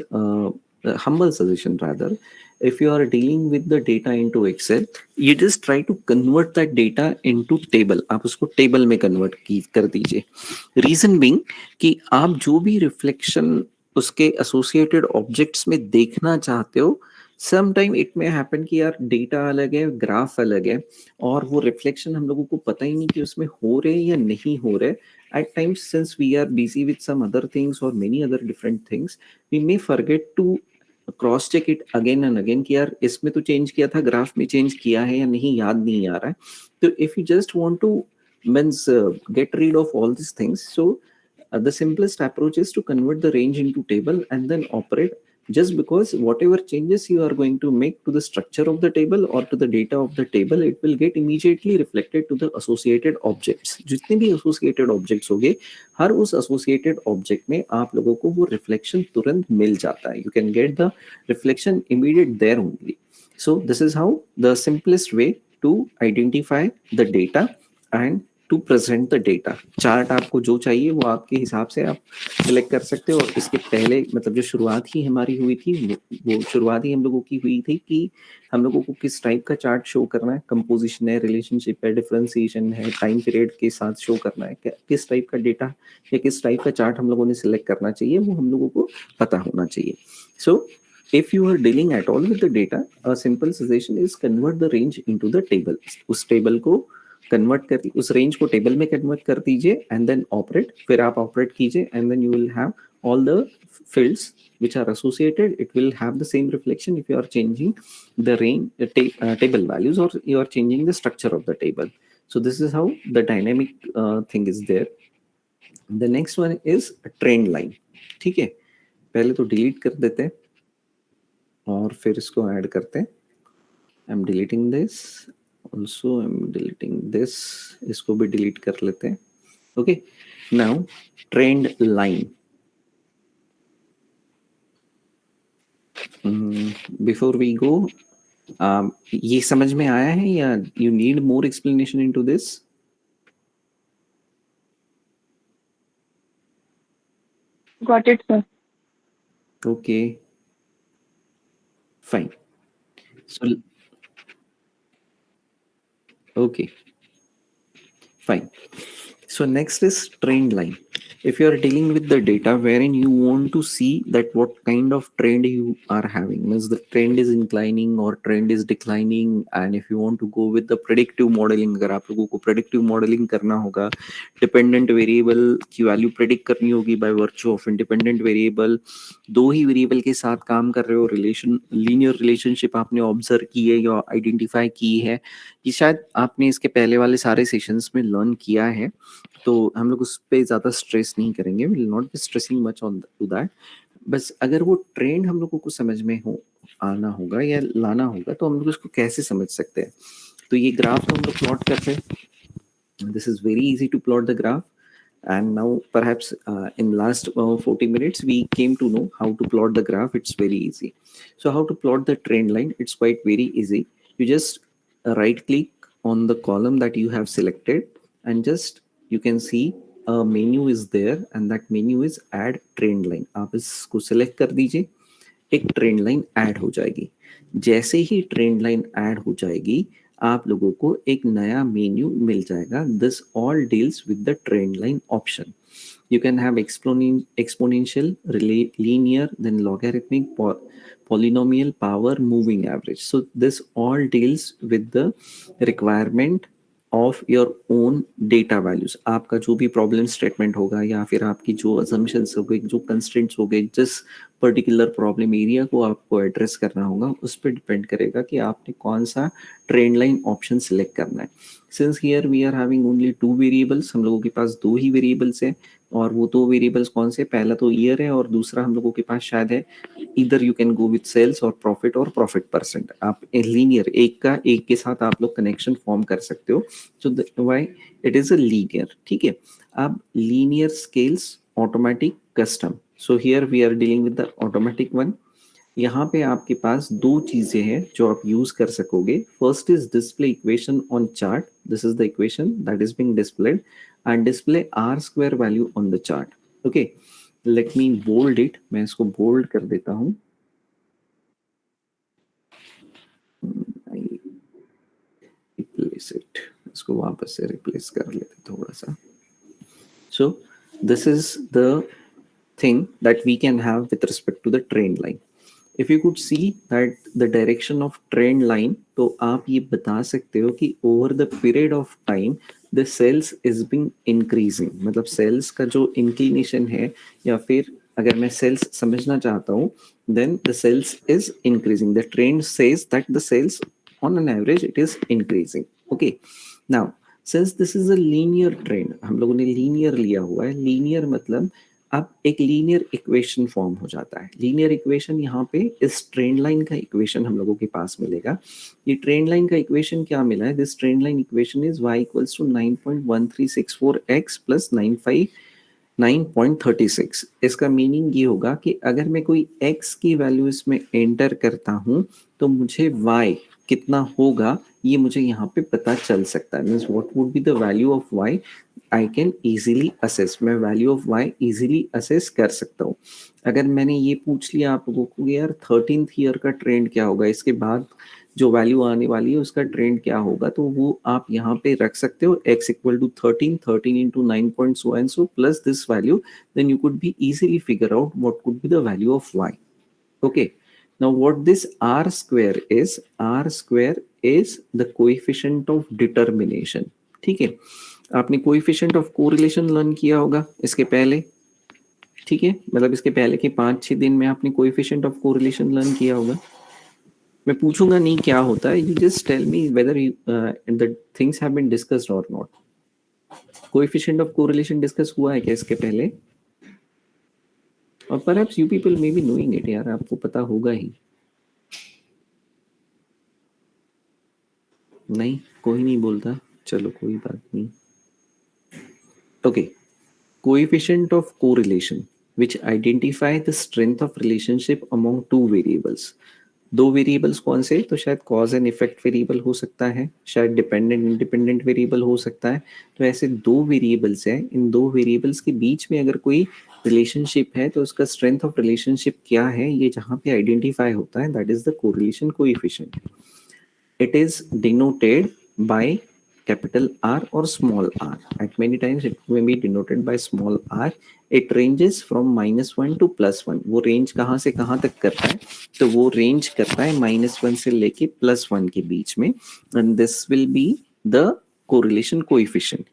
humble suggestion rather, if you are dealing with the data into Excel, you just try to convert that data into table. आप उसको table में convert कर दीजिए. Reason being कि आप जो भी reflection उसके associated objects में देखना चाहते हो, समटाइम इट में हैपन कि यार डेटा अलग है, ग्राफ अलग है और वो रिफ्लेक्शन हम लोगों को पता ही नहीं कि उसमें हो रहे या नहीं हो रहे. At times, since we are busy with some other things or many other different things, we may forget to cross check it again and again कि यार इसमें तो चेंज किया था, ग्राफ में चेंज किया है या नहीं, याद नहीं आ रहा है. तो if you just want to means get rid of all this things, so the simplest approach is to convert the range into table and then operate, just because whatever changes you are going to make to the structure of the table or to the data of the table, it will get immediately reflected to the associated objects. जितने भी associated objects होंगे, हर उस associated object में आप लोगों को वो reflection तुरंत मिल जाता है. You can get the reflection immediate there only. So this is how the simplest way to identify the data and to present the data. Chart आपको जो चाहिए वो आपके हिसाब से आप सिलेक्ट कर सकते हो। और इसके पहले मतलब जो शुरुआत ही हमारी हुई थी वो शुरुआत ही हम लोगों की हुई थी कि हम लोगों को किस टाइप का चार्ट शो करना है, कंपोजिशन है, रिलेशनशिप है, डिफरेंशिएशन है, टाइम पीरियड के साथ शो करना है, किस टाइप का डेटा या किस टाइप का चार्ट हम लोगों ने सिलेक्ट करना चाहिए वो हम लोगों को पता होना चाहिए। सो if you are dealing at all with the data, a simple suggestion is convert the range into the table। उस टेबल को कन्वर्ट कर, उस रेंज को टेबल में कन्वर्ट कर दीजिए एंड देन ऑपरेट। फिर आप ऑपरेट कीजिए and then you will have all the fields which are associated. It will have the same reflection if you are changing the range table values or you are changing the structure of the table. So this is how the dynamic thing is there. The next one is trend line। ठीक है, पहले तो delete कर देते हैं और फिर इसको ऐड करते हैं। I am deleting this, also I am deleting this, इसको भी डिलीट कर लेते हैं। Okay, now trend line. Before we go, ये समझ में आया है या you need more explanation into this? Got it, sir. Okay, fine. So okay, fine. So next is trend line. If you are dealing with the data wherein you want to see that what kind of trend you are having, means the trend is inclining or trend is declining, and if you want to go with the predictive modeling, अगर आप लोगों को predictive modeling करना होगा, dependent variable की value predict करनी होगी by virtue of independent variable, दो ही वेरिएबल के साथ काम कर रहे हो, रिलेशन लीनियर रिलेशनशिप आपने ऑब्जर्व की है या आइडेंटिफाई की है, ये शायद आपने इसके पहले वाले सारे सेशंस में लर्न किया है, तो हम लोग उस पर ज़्यादा स्ट्रेस नहीं करेंगे। Will not be stressing much on to that. बस अगर वो ट्रेंड हम लोगों को समझ में हो आना होगा या लाना होगा तो हम लोग उसको कैसे समझ सकते हैं। तो ये ग्राफ हम लोग प्लॉट करते हैं। This is very easy to plot the graph. And now perhaps in last 40 minutes we came to know how to plot the graph. It's very easy. So how to plot the trend line? It's quite very easy. You just right click on the column that you have selected and just you can see a menu is there and that menu is add trend line। आप इसको select कर दीजिए, एक trend line add हो जाएगी। जैसे ही trend line add हो जाएगी आप लोगों को एक नया मेन्यू मिल जाएगा। This all deals with the trend line option. You can have exponential, linear, then logarithmic, polynomial, power, moving average. So this all deals with the requirement of your own data values. आपका जो भी problem statement होगा या फिर आपकी जो assumptions हो गए, जो कंस्ट्रेंट्स हो गए, जिस पर्टिकुलर प्रॉब्लम एरिया को आपको एड्रेस करना होगा उस पर डिपेंड करेगा कि आपने कौन सा ट्रेंड लाइन ऑप्शन सिलेक्ट करना है। Since here we are having only 2 variables, हम लोगों के पास 2 ही वेरिएबल्स हैं और वो 2 वेरिएबल्स कौन से, पहला तो ईयर है और दूसरा हम लोगों के पास शायद है इधर you can go with sales और प्रॉफिट परसेंट। आप लीनियर एक का एक के साथ आप लोग कनेक्शन फॉर्म कर सकते हो। So why it is a linear. ठीक है, अब linear scales automatic custom. So here we are dealing with the automatic one. यहाँ पे आपके पास 2 चीजें हैं जो आप यूज कर सकोगे। First is display equation on chart. This is the equation that is being displayed and display R square value on the chart. Okay, let me bold it. मैं इसको बोल्ड कर देता हूँ। रिप्लेस इट, इसको वापस से रिप्लेस कर लेते थोड़ा सा। सो this is the thing that we can have with respect to the trend line. If you could see that the direction of trend line, तो आप ये बता सकते हो कि over the period of time the sales is being increasing। मतलब sales का जो inclination है, या फिर अगर मैं sales समझना चाहता हूँ then the sales is increasing। The trend says that the sales on an average it is increasing। Okay, now since this is a linear trend, हम लोगों ने linear लिया हुआ है। linear मतलब अब एक लीनियर इक्वेशन फॉर्म हो जाता है। लीनियर इक्वेशन यहाँ पे इस ट्रेंड लाइन का इक्वेशन हम लोगों के पास मिलेगा। ये ट्रेंड लाइन का इक्वेशन क्या मिला है? This trend line equation is y equals to 9.1364x plus 9.36। इसका मीनिंग ये होगा कि अगर मैं कोई x की वैल्यू इसमें एंटर करता हूँ तो मुझे y कितना होगा ये मुझे यहाँ पे पता चल सकता है. Means what would be the value of Y I can easily assess. मैं value of Y easily assess कर सकता हूँ. अगर मैंने ये पूछ लिया आप लोगों को यार 13th ईयर का ट्रेंड क्या होगा, इसके बाद जो वैल्यू आने वाली है उसका ट्रेंड क्या होगा, तो वो आप यहाँ पे रख सकते हो. x equal to 13 into 9 point so and so plus this value, then you could be easily figure out what could be the value of y. Okay, now what this r square is the coefficient of determination. ठीक है, आपने coefficient of correlation learn किया होगा इसके पहले. ठीक है, मतलब इसके पहले के 5-6 दिन में आपने कोएफिशिएंट ऑफ कोरिलेशन लर्न किया होगा. मैं पूछूंगा नहीं क्या होता है, you just tell me whether the things have been discussed or not. Coefficient of correlation discuss हुआ है क्या इसके पहले? और perhaps you people may be knowing it. यार आपको पता होगा ही. नहीं, कोई नहीं बोलता. चलो कोई बात नहीं. Okay, coefficient of correlation which identify the strength of relationship among two variables. दो वेरिएबल्स कौन से? तो शायद कॉज एंड इफेक्ट वेरिएबल हो सकता है, शायद डिपेंडेंट इंडिपेंडेंट वेरिएबल हो सकता है. तो ऐसे दो वेरिएबल्स हैं. इन दो वेरिएबल्स के बीच में अगर कोई रिलेशनशिप है तो उसका स्ट्रेंथ ऑफ रिलेशनशिप क्या है, ये जहाँ पे आइडेंटिफाई होता है, that is the correlation coefficient. It is denoted by capital R or small r. At many times it may be denoted by small r. It ranges from -1 to +1. वो range कहाँ से कहाँ तक करता है? तो वो रेंज करता है -1 से लेके +1 के बीच में. And this will be the correlation coefficient.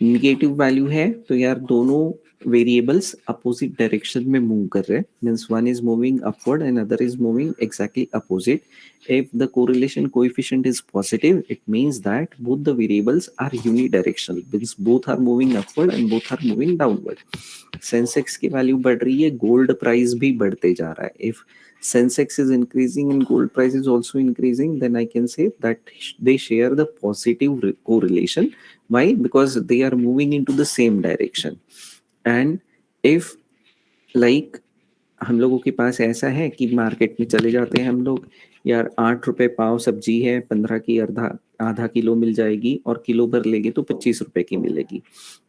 Negative value है तो यार दोनों वेरिएबल्स अपोजिट डायरेक्शन में मूव कर रहे हैं. Means one is moving upward and other is moving exactly opposite. If the correlation coefficient is positive, it means that both the variables are unidirectional, means both are moving upward and both are moving downward. Sensex की value बढ़ रही है, gold price भी बढ़ते जा रहा है. If Sensex is increasing and gold price is also increasing, then I can say that they share the positive correlation. Why? Because they are moving into the same direction. And if like हम लोगों के पास ऐसा है कि market में चले जाते हैं हम लोग, यार 8 रुपए पाव सब्जी है, 15 की आधा किलो मिल जाएगी और किलो भर लेंगे तो 25 रुपए की मिलेगी.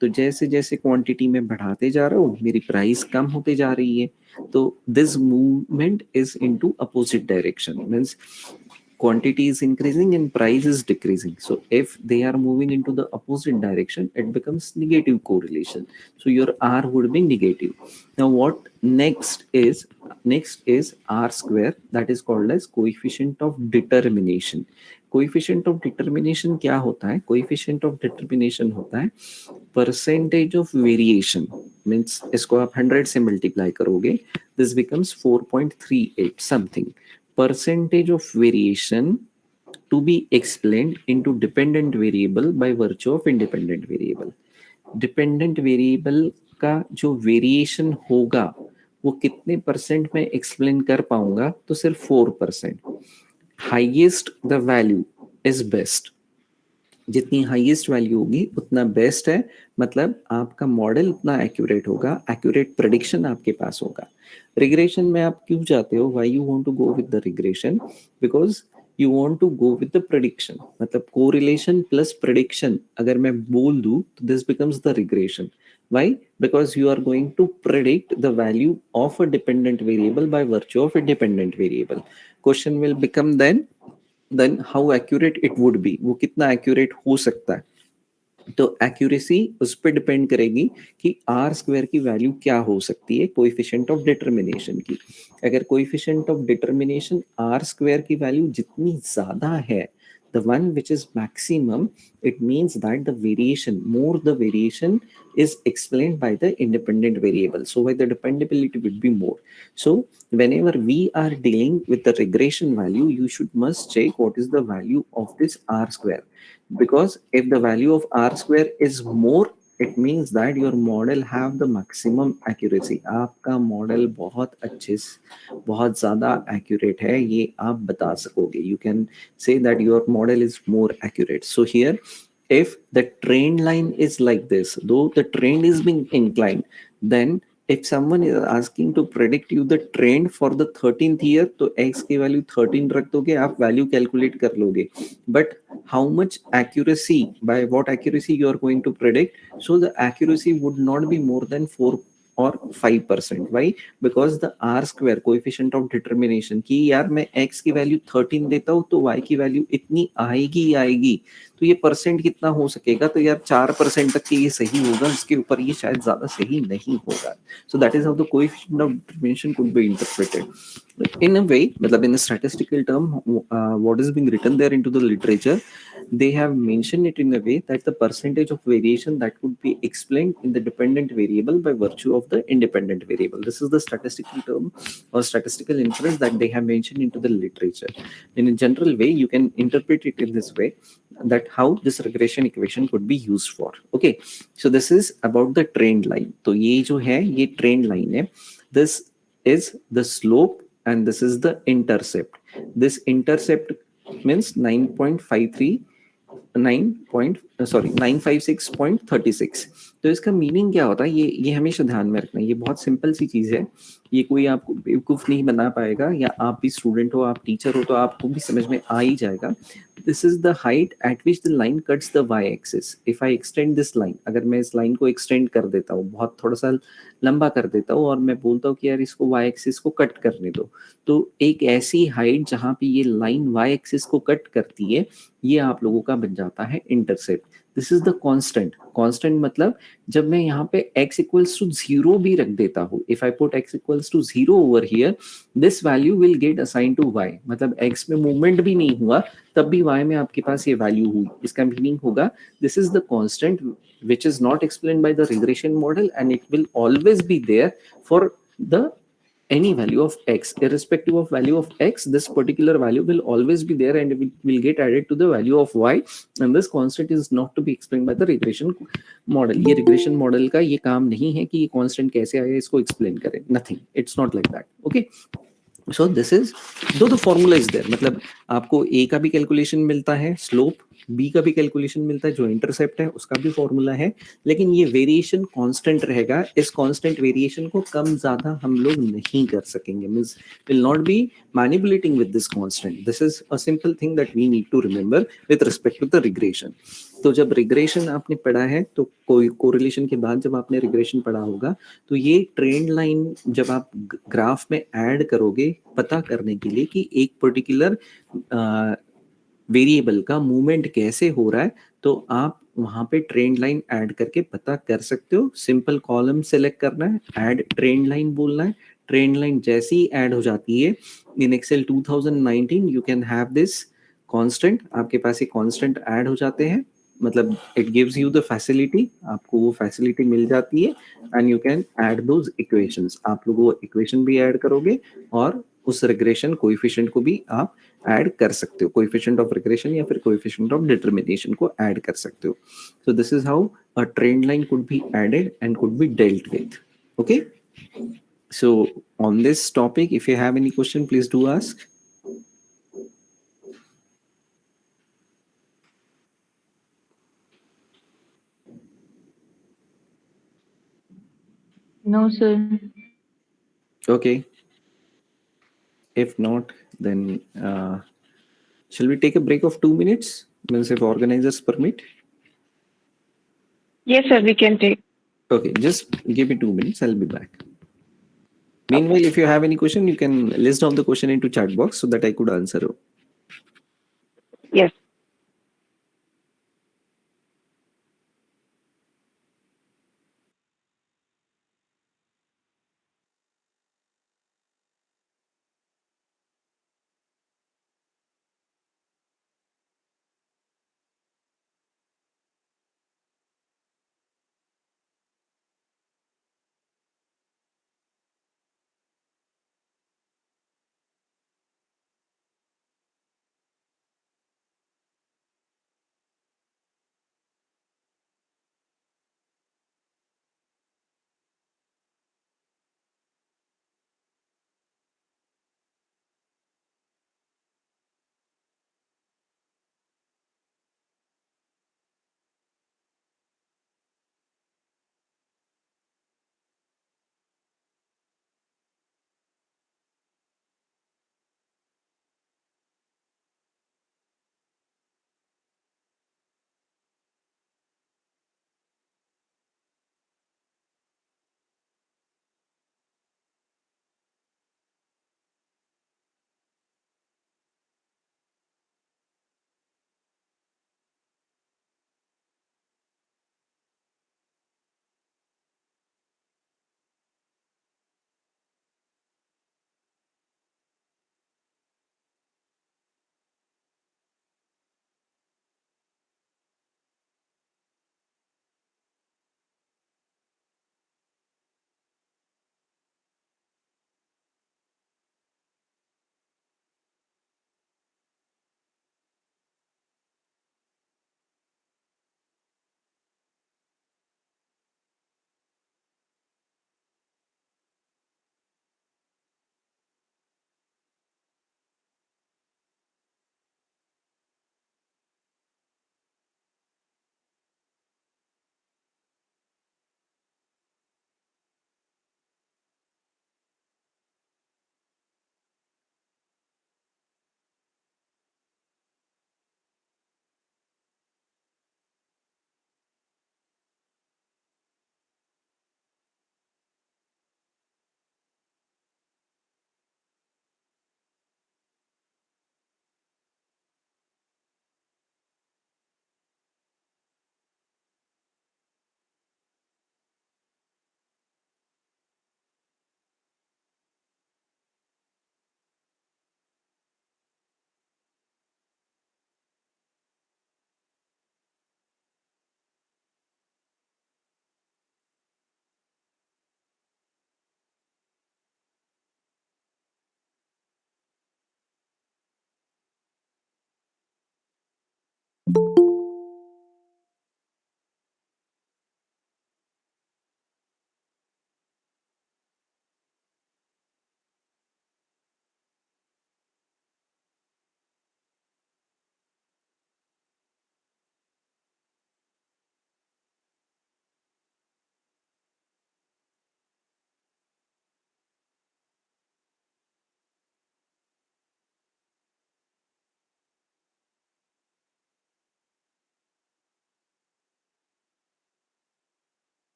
तो जैसे जैसे क्वांटिटी में बढ़ाते जा रहा हूँ मेरी प्राइस कम होते जा रही है. तो this movement is into opposite direction. Means quantity is increasing and price is decreasing. So if they are moving into the opposite direction, it becomes negative correlation. So your R would be negative. Now what next is R square, that is called as coefficient of determination. Coefficient of determination क्या होता है? Coefficient of determination होता है percentage of variation. Means इसको आप 100 से multiply करोगे, this becomes 4.38 something. Percentage of variation to be explained into dependent variable by virtue of independent variable. Dependent variable का जो वेरिएशन होगा वो कितने परसेंट में एक्सप्लेन कर पाऊंगा? तो सिर्फ 4%. Highest the value is best. जितनी हाईएस्ट वैल्यू होगी उतना बेस्ट है. मतलब आपका मॉडल उतना एक्यूरेट होगा, एक्यूरेट प्रेडिक्शन आपके पास होगा. रिग्रेशन में आप क्यों जाते हो? Why you want to go with the regression? Because you want to go with the prediction. मतलब कोरिलेशन प्लस प्रेडिक्शन अगर मैं बोल दूं तो this becomes the regression. Why? Because you are going to predict the value of a dependent variable by virtue of a dependent variable. Question will become then how accurate it would be. वो कितना accurate हो सकता है. तो accuracy उस पर depend करेगी कि आर स्क्वायर की वैल्यू क्या हो सकती है कोएफिशिएंट ऑफ डिटरमिनेशन की. अगर coefficient of determination R square की वैल्यू जितनी ज्यादा है, the one which is maximum, it means that the variation is explained by the independent variable. So why the dependability would be more. So whenever we are dealing with the regression value, you should must check what is the value of this r square. Because if the value of r square is more, it means that your model have the maximum accuracy. आपका model बहुत ज़्यादा accurate है, ये आप बता सकोगे. You can say that your model is more accurate. So here, if the trend line is like this, though the trend is being inclined, then if someone is asking to predict you the trend for the 13th year, तो x की value 13 रख दोगे, आप value calculate कर लोगे. But how much accuracy, by what accuracy you are going to predict? So the accuracy would not be more than 4 or 5%. Why? Because the r square coefficient of determination कि यार मैं x की value 13 देता हूँ तो y की value इतनी आएगी ही आएगी, तो ये परसेंट कितना हो सकेगा? तो यार 4% तक ये सही होगा, इसके ऊपर ये शायद ज्यादा सही नहीं होगा. So that is how the coefficient of determination could be interpreted. In a way, matlab in a statistical term, what is being written there into the literature, they have mentioned it in a way that the percentage of variation that could be explained in the dependent variable by virtue of the independent variable. This is the statistical term or statistical inference that they have mentioned into the literature. In a general way, you can interpret it in this way, that how this regression equation could be used for. Okay, so this is about the trend line. तो ये जो है ये trend line है. This is the slope and this is the intercept. This intercept means 9.53 956.36. तो इसका meaning क्या होता है, ये हमेशा ध्यान में रखना है. ये बहुत सिंपल सी चीज है, ये कोई आपको बेवकूफ नहीं बना पाएगा, या आप भी स्टूडेंट हो, आप टीचर हो, तो आपको भी समझ में आ ही जाएगा. This is the height at which the line cuts the Y axis. If I extend this line, अगर मैं इस लाइन को एक्सटेंड कर देता हूँ, बहुत थोड़ा सा लंबा कर देता हूँ, और मैं बोलता हूँ कि यार इसको वाई एक्सिस को कट करने दो, तो एक ऐसी हाइट जहां पे ये लाइन वाई एक्सिस को कट करती है, ये आप लोगों का बन जाता है intercept. This is the constant. Constant मतलब जब मैं यहाँ पे x इक्वल्स टू 0 भी रख देता हूँ, if I put x equals to 0 over here, this value will get assign to y. मतलब x में मूवमेंट भी नहीं हुआ, तब भी y में आपके पास ये वैल्यू हुई. इसका मीनिंग होगा this is the constant which is not explained by the regression model, and it will always be there for the any value of x. Irrespective of value of x, this particular value will always be there, and it will get added to the value of y, and this constant is not to be explained by the regression model. ये regression model का ये काम नहीं है कि ये constant कैसे आया इसको explain करें. Nothing, it's not like that. Okay, so this is, दो द फॉर्मूला इज देयर, मतलब आपको ए का भी कैलकुलेशन मिलता है, स्लोप बी का भी कैलकुलेशन मिलता है, जो इंटरसेप्ट है उसका भी फॉर्मूला है, लेकिन ये वेरिएशन कांस्टेंट रहेगा. इस कांस्टेंट वेरिएशन को कम ज्यादा हम लोग नहीं कर सकेंगे, means will not be manipulating with this constant. This is a simple thing that we need to remember with respect to the regression. तो जब रिग्रेशन आपने पढ़ा है, तो कोई कोरिलेशन के बाद जब आपने रिग्रेशन पढ़ा होगा, तो ये ट्रेंड लाइन जब आप ग्राफ में ऐड करोगे पता करने के लिए कि एक पर्टिकुलर वेरिएबल का मूवमेंट कैसे हो रहा है, तो आप वहां पे ट्रेंड लाइन ऐड करके पता कर सकते हो. सिंपल कॉलम सेलेक्ट करना है, ऐड ट्रेंड लाइन बोलना है. ट्रेंड लाइन जैसे ही ऐड हो जाती है in Excel 2019, you can have this constant. आपके पास ये कांस्टेंट ऐड हो जाते हैं, मतलब it gives you the facility, आपको वो फैसिलिटी मिल जाती है, and you can add those equations. आप लोग वो इक्वेशन भी ऐड करोगे, और उस रिग्रेशन कोएफिशिएंट को भी आप ऐड कर सकते हो. कोएफिशिएंट ऑफ रिग्रेशन या फिर कोएफिशिएंट ऑफ डिटरमिनेशन को ऐड कर सकते हो. So this is how a trend line could be added and could be dealt with. Okay, so on this topic if you have any question please do ask. No, sir. Okay, if not, then shall we take a break of 2 minutes, means if organizers permit? Yes, sir, we can take. Okay, just give me 2 minutes, I'll be back. Meanwhile, if you have any question, you can list down the question into chat box so that I could answer it. Yes.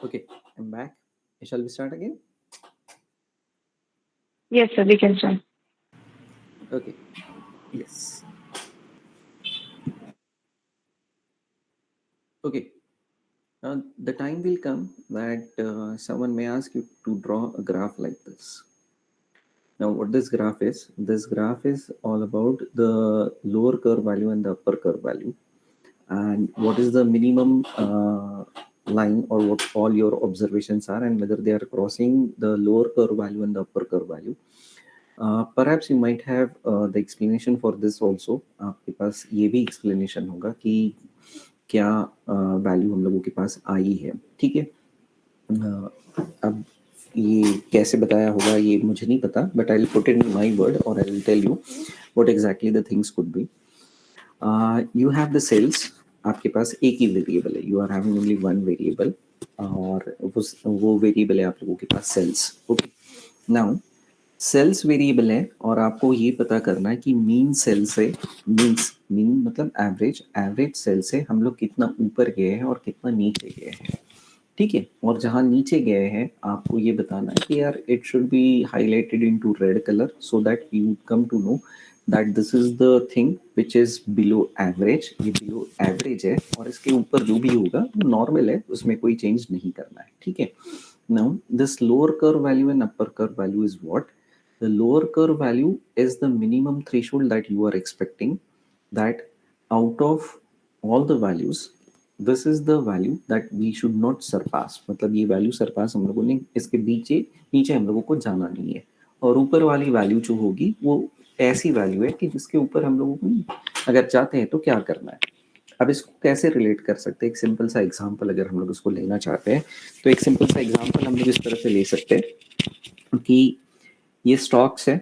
Okay, I'm back. Shall we start again? Yes, sir, we can start. Okay. Yes. Okay. The time will come that someone may ask you to draw a graph like this. Now, what this graph is all about the lower curve value and the upper curve value, and what is the minimum line, or what all your observations are, and whether they are crossing the lower curve value and the upper curve value. Perhaps you might have the explanation for this also. आपके पास ये भी explanation होगा कि क्या value हम लोगों के पास आई है, ठीक है। अब ये कैसे बताया होगा ये मुझे नहीं पता, but I will put in my word और I will tell you what exactly the things could be. You have the sales, आपके पास एक ही वेरिएबल है, you are having only one variable, और वो वेरिएबल है आप लोगों के पास sales. Okay, now sales variable है और आपको ये पता करना है कि मीन सेल से, मीन मतलब एवरेज, एवरेज सेल से हम लोग कितना ऊपर गए हैं और कितना नीचे गए हैं, ठीक है। और जहां नीचे गए हैं आपको ये बताना है कि यार it should be highlighted into red colour so that you come to know that this is the thing which is below average. ये बिलो एवरेज है और इसके ऊपर जो भी होगा वो नॉर्मल है, उसमें कोई चेंज नहीं करना है, ठीक है। Now this lower curve value and upper curve value is what? The lower curve value is the minimum threshold that you are expecting, that out of all the values, this is the value that we should not surpass। मतलब ये value Sarpass हम लोगों ने, इसके नीचे नीचे हम लोगों को जाना नहीं है। और ऊपर वाली वैल्यू जो होगी वो ऐसी वैल्यू है कि जिसके ऊपर हम लोगों को अगर चाहते हैं तो क्या करना है। अब इसको कैसे रिलेट कर सकते हैं? एक सिंपल सा एग्जांपल अगर हम लोग इसको लेना चाहते हैं तो एक सिंपल सा एग्जांपल हम लोग इस तरह से ले सकते हैं कि ये स्टॉक्स है,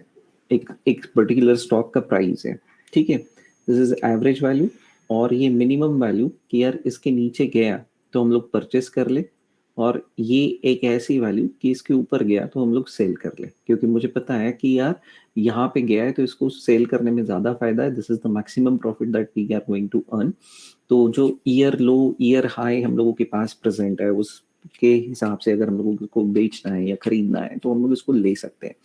एक एक पर्टिकुलर स्टॉक का प्राइस है, ठीक है। दिस इज एवरेज वैल्यू और ये मिनिमम वैल्यू कि यार इसके नीचे गया तो हम लोग परचेस कर ले, और ये एक ऐसी वैल्यू कि इसके ऊपर गया तो हम लोग सेल कर ले, क्योंकि मुझे पता है कि यार यहाँ पे गया है तो इसको सेल करने में ज्यादा फायदा है। This is the maximum profit that we are going to earn. तो जो ईयर लो ईयर हाई हम लोगों के पास प्रेजेंट है उसके हिसाब से अगर हम लोगों को बेचना है या खरीदना है तो हम लोग इसको ले सकते हैं।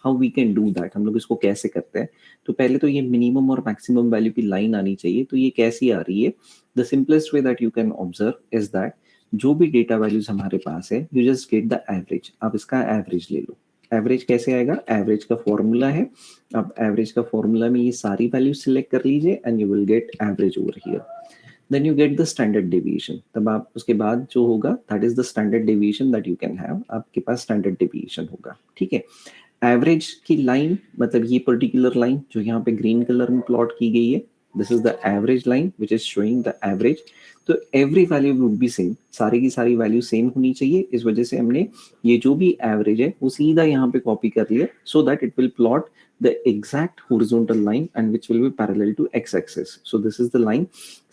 How we can do that, हम लोग इसको कैसे करते हैं? तो पहले तो ये मिनिमम और मैक्सिमम वैल्यू की लाइन आनी चाहिए। तो ये कैसी आ रही है? The simplest way that you can observe is that जो भी डेटा वैल्यूज हमारे पास है you just get the average. आप इसका एवरेज ले लो। एवरेज कैसे आएगा? एवरेज का फॉर्मूला है, अब एवरेज का फॉर्मूला में ये सारी वैल्यू सिलेक्ट कर लीजिए and you will get average over here. Then you get the standard deviation. तब आप उसके बाद जो होगा that is the standard deviation that you can have, आपके पास स्टैंडर्ड डेविएशन होगा, ठीक है। एवरेज की लाइन मतलब ये पर्टिकुलर लाइन जो यहाँ पे ग्रीन कलर में प्लॉट की गई है, this is the average line which is showing the average. तो every value would be same, सारी की सारी वैल्यू सेम होनी चाहिए। इस वजह से हमने ये जो भी एवरेज है वो सीधा यहाँ पे कॉपी कर लिया so that it will plot the exact horizontal line and which will be parallel to x-axis. So this is the line.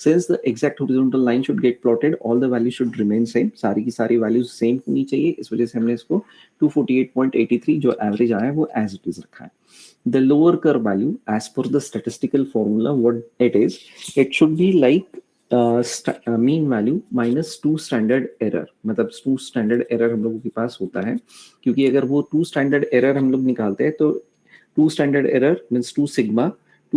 Since the exact horizontal line should get plotted, all the values should remain same. सारी की सारी values same होनी चाहिए। इस वजह से हमने इसको 248.83 जो average आया है वो as it is रखा है। The lower curve value, as per the statistical formula, what it is, it should be like mean value minus 2 standard error. मतलब 2 स्टैंडर्ड एरर हम लोगों के पास होता है, क्योंकि अगर वो 2 स्टैंडर्ड एरर हम लोग निकालते हैं तो 2 standard error means 2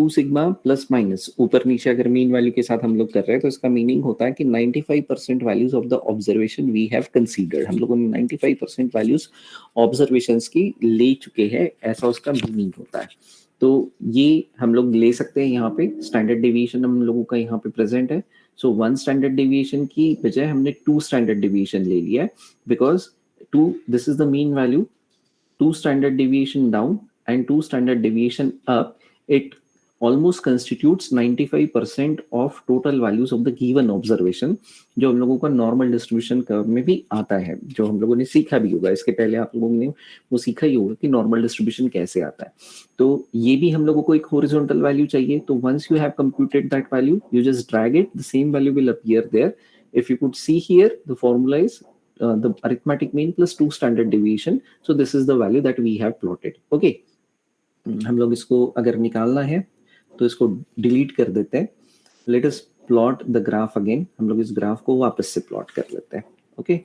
sigma plus minus ऊपर नीचे अगर मीन वैल्यू के साथ हम लोग कर रहे हैं तो इसका मीनिंग होता है कि 95% values of the observation we have considered. हम लोगों ने 95% वैल्यूज ऑब्जर्वेशंस की ले चुके हैं, ऐसा उसका मीनिंग होता है। तो ये हम लोग ले सकते हैं। यहाँ पे स्टैंडर्ड डेविएशन हम लोगों का यहाँ पे प्रेजेंट है। सो 1 स्टैंडर्ड डेविएशन की बजाय हमने 2 स्टैंडर्ड डेविएशन ले लिया है, because 2 this is the mean value, 2 standard deviation down and 2 standard deviation up, it almost constitutes 95% of total values of the given observation, जो हम लोगों का नॉर्मल डिस्ट्रीब्यूशन कर्व में भी आता है, जो हम लोगों ने सीखा भी होगा। इसके पहले आप लोगों ने वो सीखा ही होगा कि नॉर्मल डिस्ट्रीब्यूशन कैसे आता है। तो ये भी हम लोगों को एक हॉरिजॉन्टल वैल्यू चाहिए। तो once you have computed that value you just drag it, the same value will appear there. If you could see here, the formula is the arithmetic mean plus 2 standard deviation. So this is the value that we have plotted. Okay, हम लोग इसको अगर निकालना है तो इसको delete कर देते हैं। Let us plot the graph again. हम लोग इस ग्राफ को वापस से प्लॉट कर लेते हैं। Okay,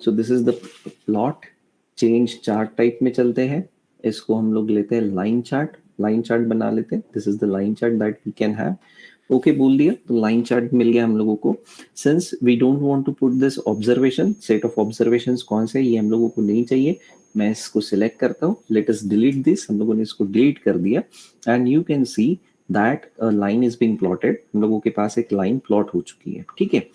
so this is the plot change chart type में चलते हैं, इसको हम लोग लेते हैं लाइन चार्ट बना लेते हैं. This is the line chart that we can have. Okay बोल दिया तो लाइन चार्ट मिल गया हम लोगों को. Since we don't want to put this observation, set of observations कौन से ये हम लोगों को नहीं चाहिए. मैं इसको सिलेक्ट करता हूँ. Let us delete this. हम लोगों ने इसको डिलीट कर दिया and you can see that a line is being plotted. हम लोगों के पास एक लाइन प्लॉट हो चुकी है. ठीक है.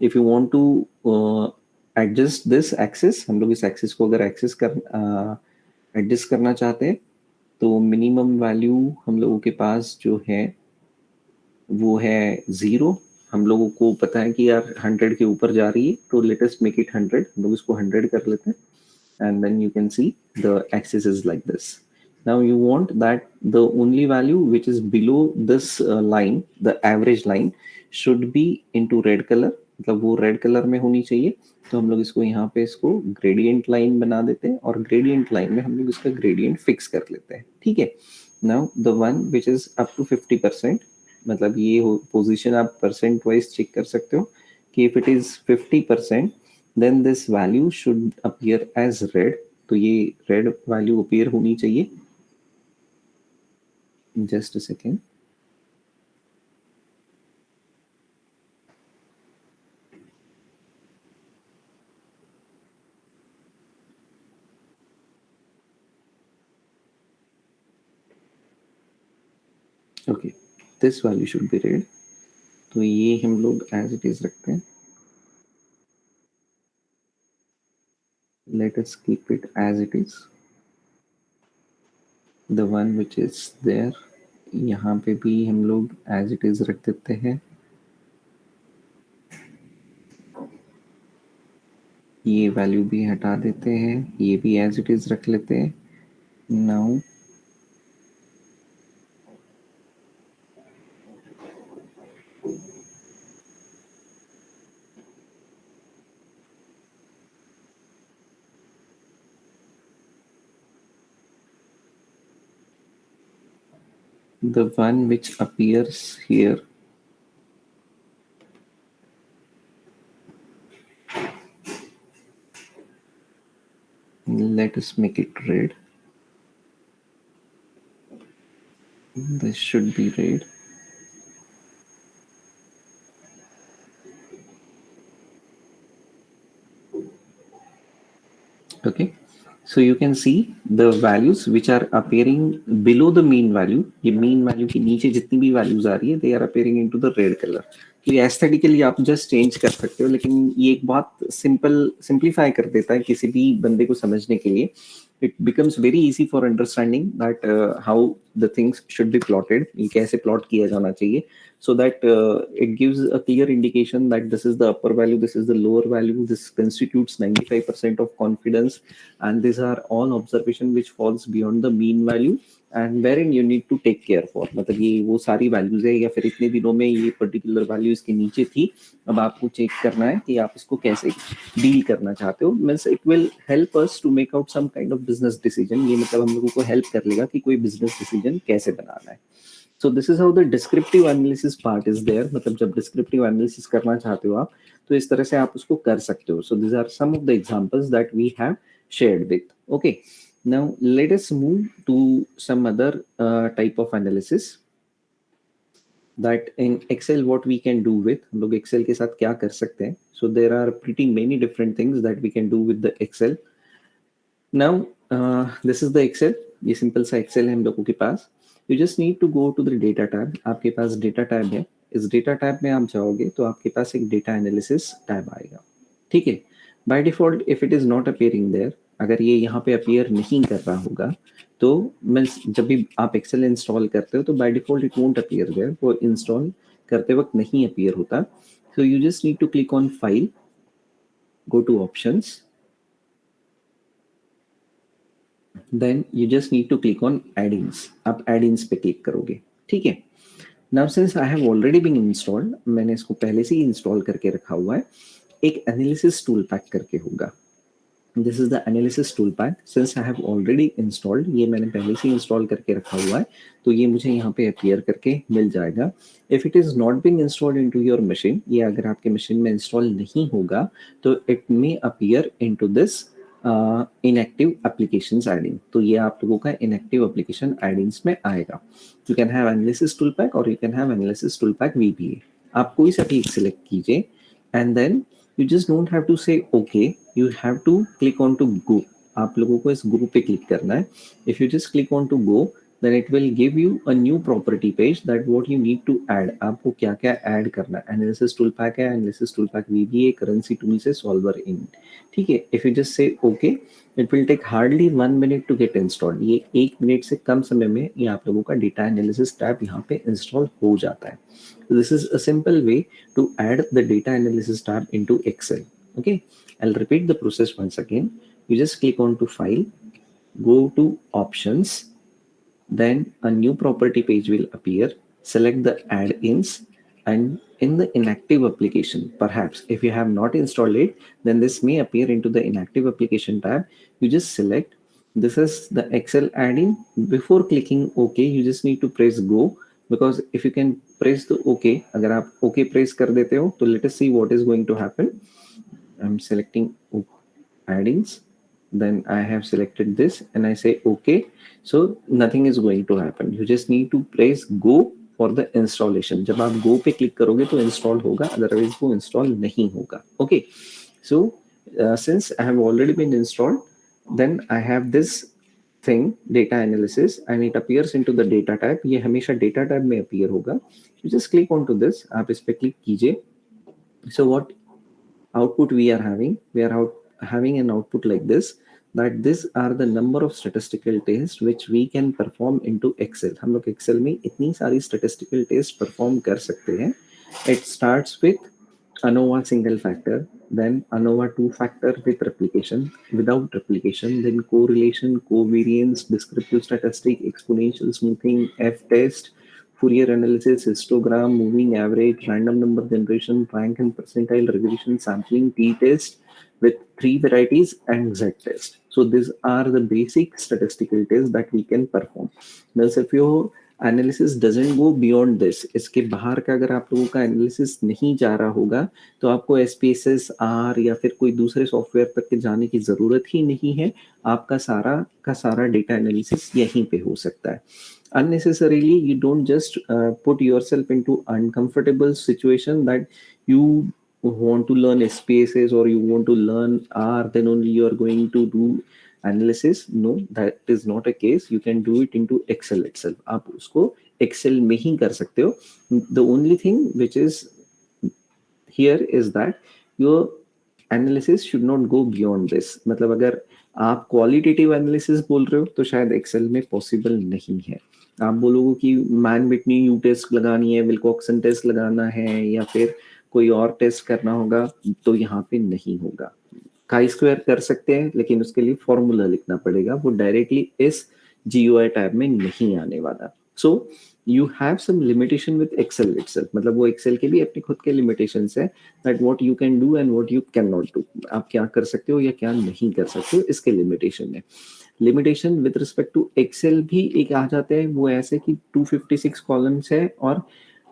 If you want to adjust this axis, हम लोग इस एक्सिस को अगर एडजस्ट करना चाहते हैं तो मिनिमम वैल्यू हम लोगों के पास जो है वो है 0. हम लोगों को पता है कि यार 100 के ऊपर जा रही है तो लेट अस मेक इट 100. हम लोग इसको 100 कर लेते हैं and then you can see the axis is like this. Now you want that the only value which is below this line, the average line, should be into red color. मतलब वो red colour में होनी चाहिए. तो हम लोग इसको यहाँ पे इसको ग्रेडियंट लाइन बना देते हैं और ग्रेडियंट लाइन में हम लोग इसका ग्रेडियंट फिक्स कर लेते हैं. ठीक है. Now the one which is up to 50%, मतलब ये पोजीशन आप परसेंट वाइज चेक कर सकते हो कि if it is 50% then this value should appear as red. तो ये red value appear होनी चाहिए. Just a second. Okay, this value should be red. तो ये हम लोग as it is रखते हैं. Let us keep it as it is. The one which is there, यहाँ पे भी हम लोग as it is रख देते हैं. ये वैल्यू भी हटा देते हैं, ये भी as it is रख लेते हैं. Now the one which appears here, let us make it red. This should be red. Okay, so you can see the values which are appearing below the mean value. ये mean value के नीचे जितनी भी values आ रही है they are appearing into the red color. तो ये aesthetically आप just change कर सकते हो, लेकिन ये एक बहुत simplify कर देता है किसी भी बंदे को समझने के लिए. It becomes very easy for understanding that how the things should be plotted. ये कैसे plot किया जाना चाहिए, so that it gives a clear indication that this is the upper value, this is the lower value, this constitutes 95% of confidence, and these are all observation which falls beyond the mean value and wherein you need to take care for. मतलब ये वो सारी values है या फिर इतने दिनों में ये particular value इसके नीचे थी, अब आपको चेक करना है कि आप इसको कैसे डील करना चाहते हो. Means it will help us to make out some kind of business decision. ये मतलब हम लोगों को हेल्प कर लेगा कि कोई बिजनेस डिसीजन कैसे बनाना है. So this is how the descriptive analysis part is there. मतलब जब descriptive analysis करना चाहते हो आप तो इस तरह से आप उसको कर सकते हो. So these are some of the examples that we have shared with. Okay, now let us move to some other type of analysis that in Excel what we can do with. हम लोग Excel के साथ क्या कर सकते हैं. So there are pretty many different things that we can do with the Excel. Now this is the Excel. ये simple सा Excel है हम लोगों के पास. You just need to go to the data tab. आपके पास data tab है. इस data tab में आप जाओगे तो आपके पास एक data analysis tab आएगा. ठीक है. By default, if it is not appearing there, अगर ये यहाँ पे appear नहीं कर रहा होगा तो मीन्स जब भी आप Excel इंस्टॉल करते हो तो by default it won't appear there. वो इंस्टॉल करते वक्त नहीं appear होता. So you just need to click on File, go to Options, then you just need to click on add-ins. आप add-ins पे क्लिक करोगे. ठीक है. Now since I have already been installed, मैंने इसको पहले से ही इंस्टॉल करके रखा हुआ है. एक एनालिसिस टूल पैक करके होगा. This is the analysis tool pack. Since I have already installed, ये मैंने पहले से इंस्टॉल करके रखा हुआ है, तो ये मुझे यहाँ पे अपीयर करके मिल जाएगा. If it is not being installed into your machine, ये अगर आपके मशीन में इंस्टॉल नहीं होगा तो it may appear into this inactive applications adding. तो ये आप लोगों का इनएक्टिव एप्लीकेशन एडिंग्स में आएगा. You can have analysis tool pack और you can have analysis tool pack VBA. आप कोई सा भी सिलेक्ट कीजिए and then you just don't have to say okay, you have to click on to go. आप लोगों को इस group पे क्लिक करना है. If you just click on to go, then it will give you a new property page that what you need to add. आपको क्या क्या ऐड करना है. एनालिसिस टूल पैक है, analysis tool pack VBA, currency tool से solver इन. ठीक है. If you just say okay, it will take hardly 1 minute to get installed. ये 1 मिनट से कम समय में ये आप लोगों का डेटा एनालिसिस टैब यहाँ पे इंस्टॉल हो जाता है. So this is a simple way to add the data analysis tab into Excel. Okay, I'll repeat the process once again. You just click on to file, go to options, then a new property page will appear. Select the add-ins, and in the inactive application, perhaps if you have not installed it, then this may appear into the inactive application tab. You just select this is the Excel add-in. Before clicking OK, you just need to press go, because if you can press the OK, अगर आप OK press कर देते हो तो let us see what is going to happen. I'm selecting add-ins, then I have selected this and I say OK. So nothing is going to happen. You just need to press go for the installation. जब आप go पे click करोगे तो install होगा, otherwise वो install नहीं होगा. Okay. So since I have already been installed, then I have this thing data analysis and it appears into the data tab. ये हमेशा data tab में appear होगा. You just click onto this. आप इस पे click कीजिए. So what output we are having? We are having an output like this, that these are the number of statistical tests which we can perform into Excel. हम लोग Excel में इतनी सारी statistical tests perform कर सकते हैं. It starts with ANOVA single factor, then ANOVA two factor with replication, without replication, then correlation, covariance, descriptive statistic, exponential smoothing, F test, Fourier analysis, histogram, moving average, random number generation, rank and percentile regression, sampling, t-test with 3 varieties, and z-test. So these are the basic statistical tests that we can perform. Thus, if your analysis doesn't go beyond this, इसके बाहर का अगर आप लोगों का analysis नहीं जा रहा होगा तो आपको SPSS R या फिर कोई दूसरे सॉफ्टवेयर तक के जाने की ज़रूरत ही नहीं है. आपका सारा का सारा डेटा एनालिसिस यहीं पे हो सकता है. Unnecessarily you don't just put yourself into uncomfortable situation that you want to learn SPSS or you want to learn R, then only you are going to do analysis. No, that is not a case. You can do it into Excel itself. आप उसको Excel में ही कर सकते हो. The only thing which is here is that your analysis should not go beyond this. मतलब अगर आप qualitative analysis बोल रहे हो तो शायद एक्सेल में पॉसिबल नहीं है. आप बोलोगे कि मैन बिटनी यू टेस्ट लगानी है, विल्कॉक्सन टेस्ट लगाना है या फिर कोई और टेस्ट करना होगा, तो यहाँ पे नहीं होगा. काई स्क्वायर कर सकते हैं लेकिन उसके लिए फॉर्मूला लिखना पड़ेगा, वो डायरेक्टली इस GUI टैब में नहीं आने वाला. So you have some limitation with Excel itself. मतलब वो एक्सेल के भी अपने खुद के लिमिटेशंस है, that what you can do and what you can not do. आप क्या कर सकते हो या क्या नहीं कर सकते हो, इसके लिमिटेशन है. Limitation with respect to Excel भी एक आ जाते हैं, वो ऐसे कि 256 कॉलम्स है और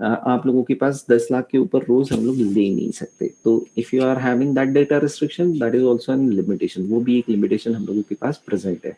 आप लोगों के पास 10 लाख के ऊपर रोज हम लोग ले नहीं सकते. तो if you are having that data restriction, that is also an limitation. वो भी एक लिमिटेशन हम लोगों के पास प्रेजेंट है.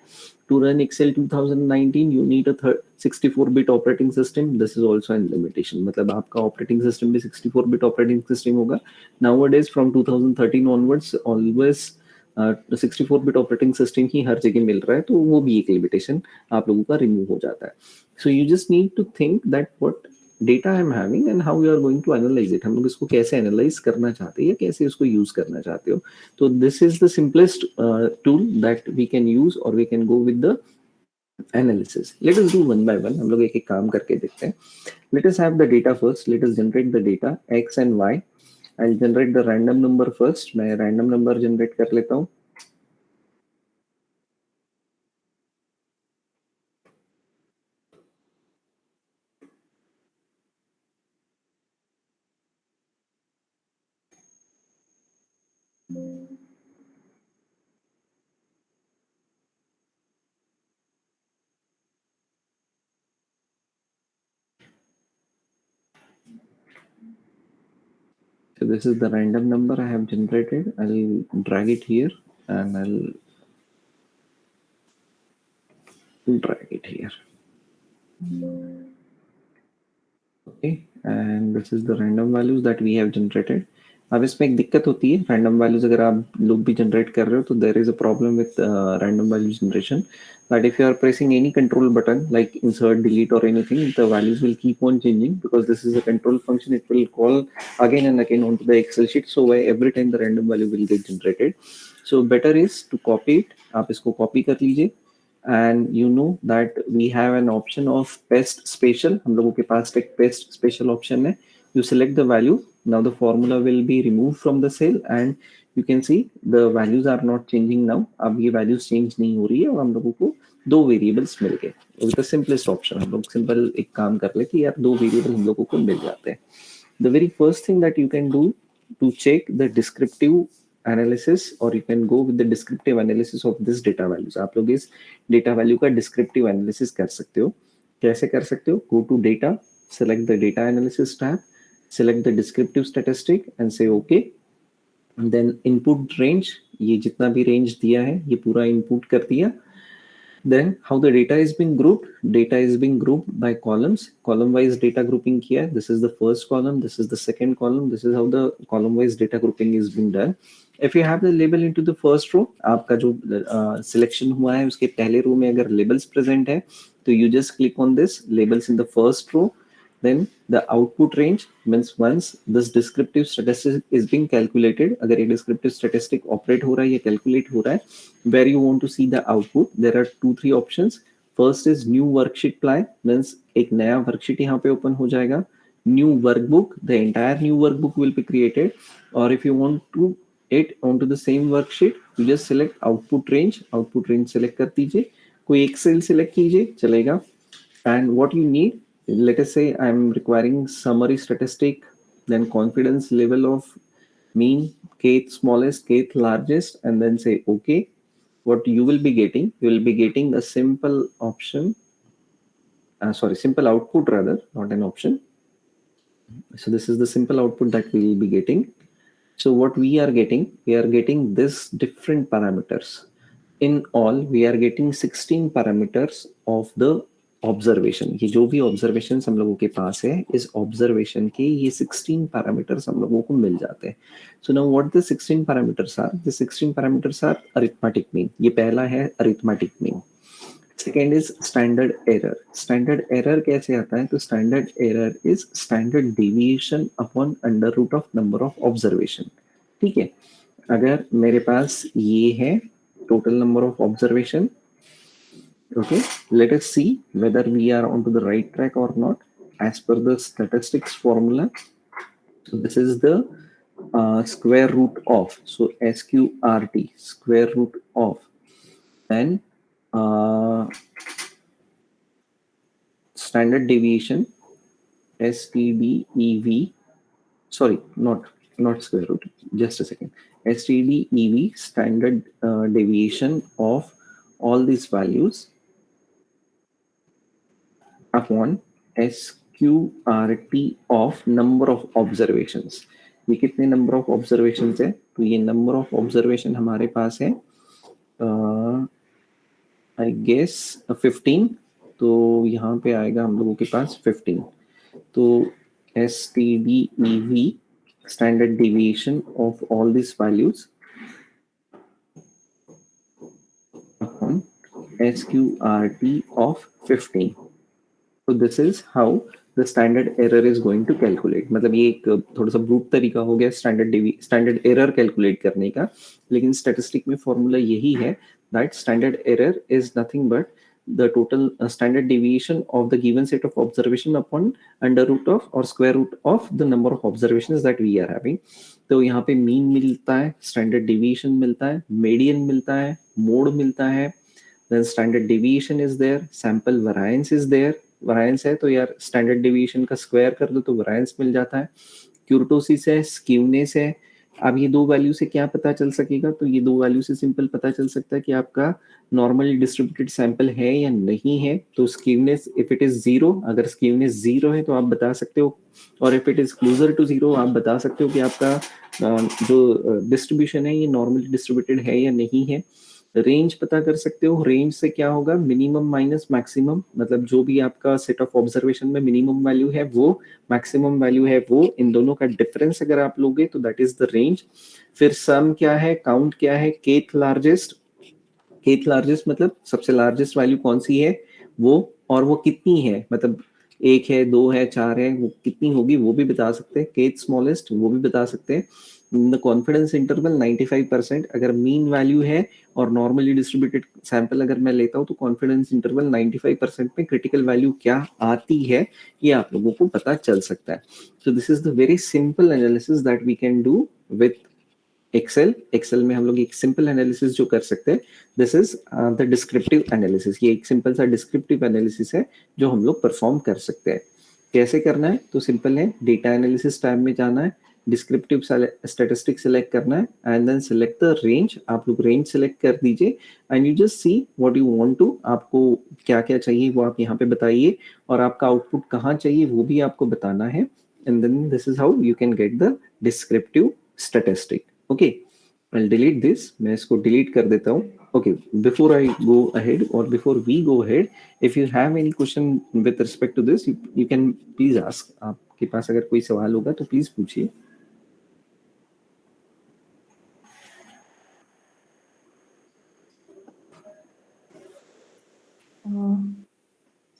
To run Excel 2019 you need a 64-bit operating system. This is also an limitation. मतलब आपका ऑपरेटिंग सिस्टम भी 64-bit ऑपरेटिंग सिस्टम होगा. Nowadays from 2013 onwards always 64-bit operating system ही हर जगह मिल रहा है, तो वो भी एक लिमिटेशन आप लोगों का रिमूव हो जाता है. So you just need to think that what data I am having and how you are going to analyse it. हम लोग इसको कैसे एनालाइज करना चाहते हैं या कैसे इसको यूज करना चाहते हो. तो this is the simplest tool that we can use और we can go with the analysis. Let us do one by one. हम लोग एक एक काम करके देखते हैं. Let us have the data first. Let us generate the data x and y. I'll generate the random number first. मैं random number generate कर लेता हूँ. So this is the random number I have generated. I'll drag it here and I'll drag it here. Okay, and this is the random values that we have generated. अब इसमें एक दिक्कत होती है random values अगर आप लोग भी जनरेट कर रहे हो तो there is a problem with random value generation that if you are pressing any control button like insert delete और anything the values will keep on changing because this is a control function it will call again and again onto the excel sheet so where every time the random value will get generated so better is to copy it आप इसको copy कर लीजिए and you know that we have an option of paste special हम लोगों के पास एक paste special option है you select the value now the formula will be removed from the cell and you can see the values are not changing now अब ये values change नहीं हो रही है और हम लोगों को दो variables मिल गए with the simplest option हम लोग simple एक काम कर ले कि यार दो variable हम लोगों को मिल जाते हैं the very first thing that you can do to check the descriptive analysis or you can go with the descriptive analysis of this data values आप लोग इस data value का descriptive analysis कर सकते हो कैसे कर सकते हो go to data select the data analysis tab select the descriptive statistic and say okay and then input range ये जितना भी range दिया है ये पूरा input कर दिया then how the data is being grouped by columns column wise data grouping किया this is the first column this is the second column this is how the column wise data grouping is being done if you have the label into the first row आपका जो selection हुआ है उसके पहले रो में अगर labels present है तो you just click on this labels in the first row then the output range means once this descriptive statistic is being calculated अगर ये descriptive statistic operate हो रहा है ये calculate हो रहा है where you want to see the output there are 2-3 options first is new worksheet ply means एक नया worksheet यहाँ पे open हो जाएगा new workbook the entire new workbook will be created or if you want to it onto the same worksheet you just select output range select कर दीजिए कोई एक cell select कीजिए चलेगा and what you need let us say I'm requiring summary statistic then confidence level of mean kth smallest kth largest and then say okay what you will be getting a simple option simple output rather not an option so this is the simple output that we will be getting so what we are getting this different parameters in all we are getting 16 parameters of the observation ये जो भी observation हम लोगों के पास है इस observation के ये 16 पैरामीटर्स हम लोगों को मिल जाते हैं so now what the 16 parameters are the 16 parameters are arithmetic mean ये पहला है arithmetic mean second is standard error कैसे आता है तो standard error is standard deviation upon under root of number of observation ठीक है अगर मेरे पास ये है total number of observation okay let us see whether we are onto the right track or not as per the statistics formula so this is the square root of so sqrt square root of then standard deviation stdev sorry not square root just a second stdev standard deviation of all these values upon SQRT of number of observations ये कितने number of observations है तो ये number of observation हमारे पास है I guess 15 तो यहाँ पे आएगा हम लोगों के पास 15 तो STDEV standard deviation of all these values upon SQRT of 15 so this is how the standard error is going to calculate मतलब ये एक थोड़ा सा ब्रूट तरीका हो गया स्टैंडर्ड एरर कैलकुलेट करने का लेकिन स्टैटिस्टिक में फॉर्मूला यही है that standard error is nothing but the total standard deviation of the given set of observation upon under root of or square root of the number of observations that we are having तो यहाँ पे mean मिलता है standard deviation मिलता है median मिलता है mode मिलता है then standard deviation is there sample variance is there variance है तो यार स्टैंडर्ड डेविएशन का स्क्वायर कर दो तो variance मिल जाता है क्यूर्टोसिस है स्क्यूनेस है अब ये दो वैल्यू से क्या पता चल सकेगा? तो ये दो वैल्यू से सिंपल पता चल सकता है कि आपका नॉर्मली डिस्ट्रीब्यूटेड सैंपल है या नहीं है। तो skewness if it is zero, अगर स्क्यूनेस जीरो है तो आप बता सकते हो, और if it is closer to zero आप बता सकते हो कि आपका जो डिस्ट्रीब्यूशन है ये नॉर्मली डिस्ट्रीब्यूटेड है या नहीं है। रेंज पता कर सकते हो, रेंज से क्या होगा, मिनिमम माइनस मैक्सिमम, मतलब जो भी आपका सेट ऑफ ऑब्जर्वेशन में मिनिमम वैल्यू है वो, मैक्सिमम वैल्यू है वो, इन दोनों का डिफरेंस अगर आप लोगे तो दैट इज द रेंज। फिर सम क्या है, काउंट क्या है, केथ लार्जेस्ट, केथ लार्जेस्ट मतलब सबसे लार्जेस्ट वैल्यू कौन सी है वो, और वो कितनी है, मतलब एक है, दो है, चार है, वो कितनी होगी वो भी बता सकते हैं। केथ स्मॉलेस्ट वो भी बता सकते हैं। द कॉन्फिडेंस इंटरवल 95%, अगर मीन वैल्यू है और नॉर्मली डिस्ट्रीब्यूटेड सैंपल अगर मैं लेता हूँ तो कॉन्फिडेंस इंटरवल 95% में क्रिटिकल वैल्यू क्या आती है ये आप लोगों को पता चल सकता है। So this is the very simple analysis that we can do with Excel में हम लोग एक सिंपल एनालिसिस जो कर सकते हैं, this is the descriptive analysis. ये एक सिंपल सा डिस्क्रिप्टिव एनालिसिस है जो हम लोग परफॉर्म कर सकते हैं। कैसे करना है? तो सिंपल है, डेटा एनालिसिस टैब में जाना है, डिस्क्रिप्टिव स्टैटिस्टिक सेलेक्ट करना है and then select the range. आप लोग रेंज सेलेक्ट कर दीजिए and you just see what you want to, आपको क्या क्या चाहिए वो आप यहाँ पे बताइए, और आपका आउटपुट कहाँ चाहिए वो भी आपको बताना है। And then this is how you can get the descriptive statistic. Okay, I'll delete this, मैं इसको delete कर देता हूँ। Okay, before I go ahead or before we go ahead, if you have any question with respect to this, you can please ask. आपके पास अगर कोई सवाल होगा तो प्लीज पूछिए।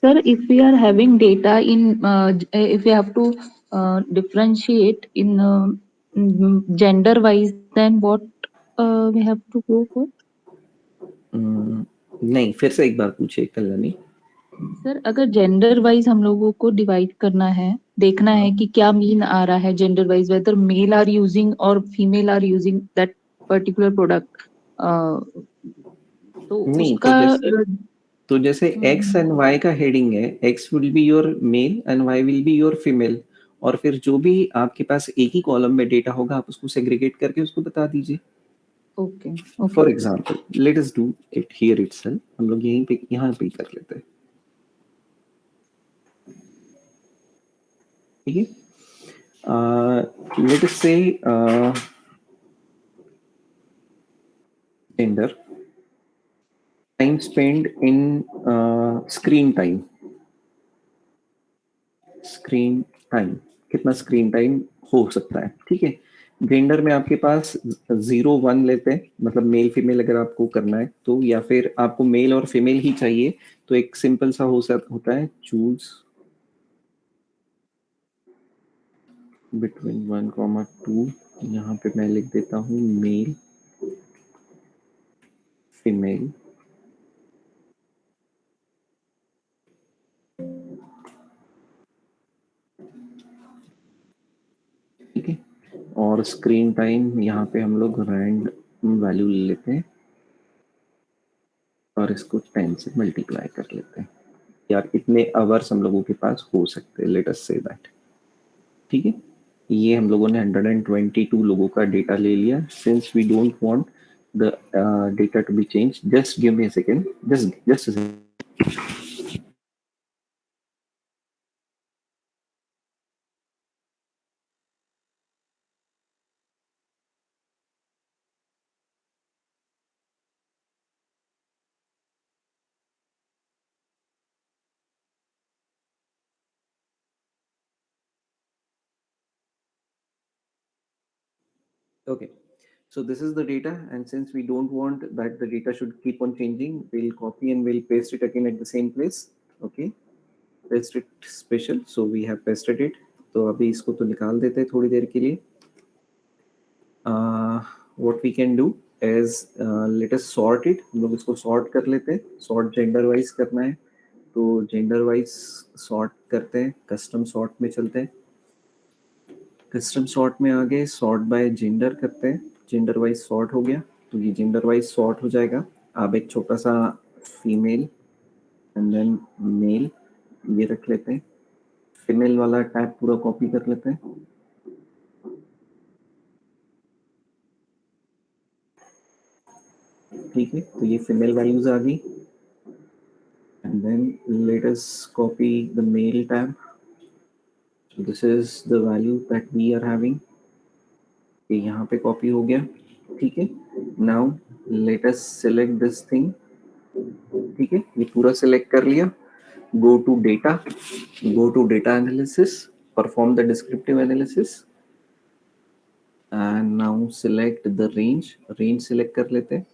Sir, if we are having data in, if we have to differentiate in gender wise, then what we have to go for? नहीं, फिर से एक बार पूछिए कल्याणी। सर, अगर जेंडर वाइज हम लोगों को डिवाइड करना है, देखना है कि क्या मीन आ रहा है gender wise, whether male are using or female are using that particular product, तो नहीं, उसका तो जैसे एक्स एंड वाई का हेडिंग है, X will be your male and Y will be your female, और फिर जो भी आपके पास एक ही कॉलम में डेटा होगा आप उसको सेग्रीगेट करके उसको बता दीजिए। Okay for okay example let us do it here itself, हम लोग यहीं पे यहाँ पे कर लेते हैं। ठीक है, लेट अस से gender, time spent in screen time, screen time, कितना स्क्रीन टाइम हो सकता है। ठीक है, जेंडर में आपके पास 0 1 लेते हैं, मतलब मेल फीमेल अगर आपको करना है तो, या फिर आपको मेल और फीमेल ही चाहिए तो एक सिंपल सा होता है, चूज बिटवीन 1, 2, यहाँ पे मैं लिख देता हूँ मेल फीमेल। ठीक है, और स्क्रीन टाइम यहाँ पे हम लोग रैंड वैल्यू ले लेते हैं और इसको 10 से मल्टीप्लाई कर लेते हैं। यार इतने आवर्स हम लोगों के पास हो सकते हैं, लेट अस से दैट। ठीक है, ये हम लोगों ने 122 लोगों का डेटा ले लिया। Since we don't want the data to be change, just give me a second, just okay. So this is the data, and since we don't want that the data should keep on changing, we'll copy and we'll paste it again at the same place. Okay, paste it special, so we have pasted it. तो अभी इसको तो निकाल देते हैं थोड़ी देर के लिए। what we can do is let us sort it, हम लोग इसको sort कर लेते हैं। sort gender wise करना है तो gender wise sort करते हैं, custom sort में चलते हैं। कस्टम सॉर्ट में आगे सॉर्ट बाय जेंडर करते हैं, जेंडर वाइज सॉर्ट हो गया तो ये जेंडर वाइज सॉर्ट हो जाएगा। अब एक छोटा सा फीमेल एंड देन मेल ये रख लेते हैं, फीमेल वाला टैब पूरा कॉपी कर लेते हैं। ठीक है, तो ये फीमेल वैल्यूज आ गई। And then let us copy the male tab. This is the value that we are having, ये यहाँ पे कॉपी हो गया। ठीक है, now let us select this thing. ठीक है, ये पूरा सिलेक्ट कर लिया। go to data analysis, perform the descriptive analysis and now select the range select कर लेते हैं।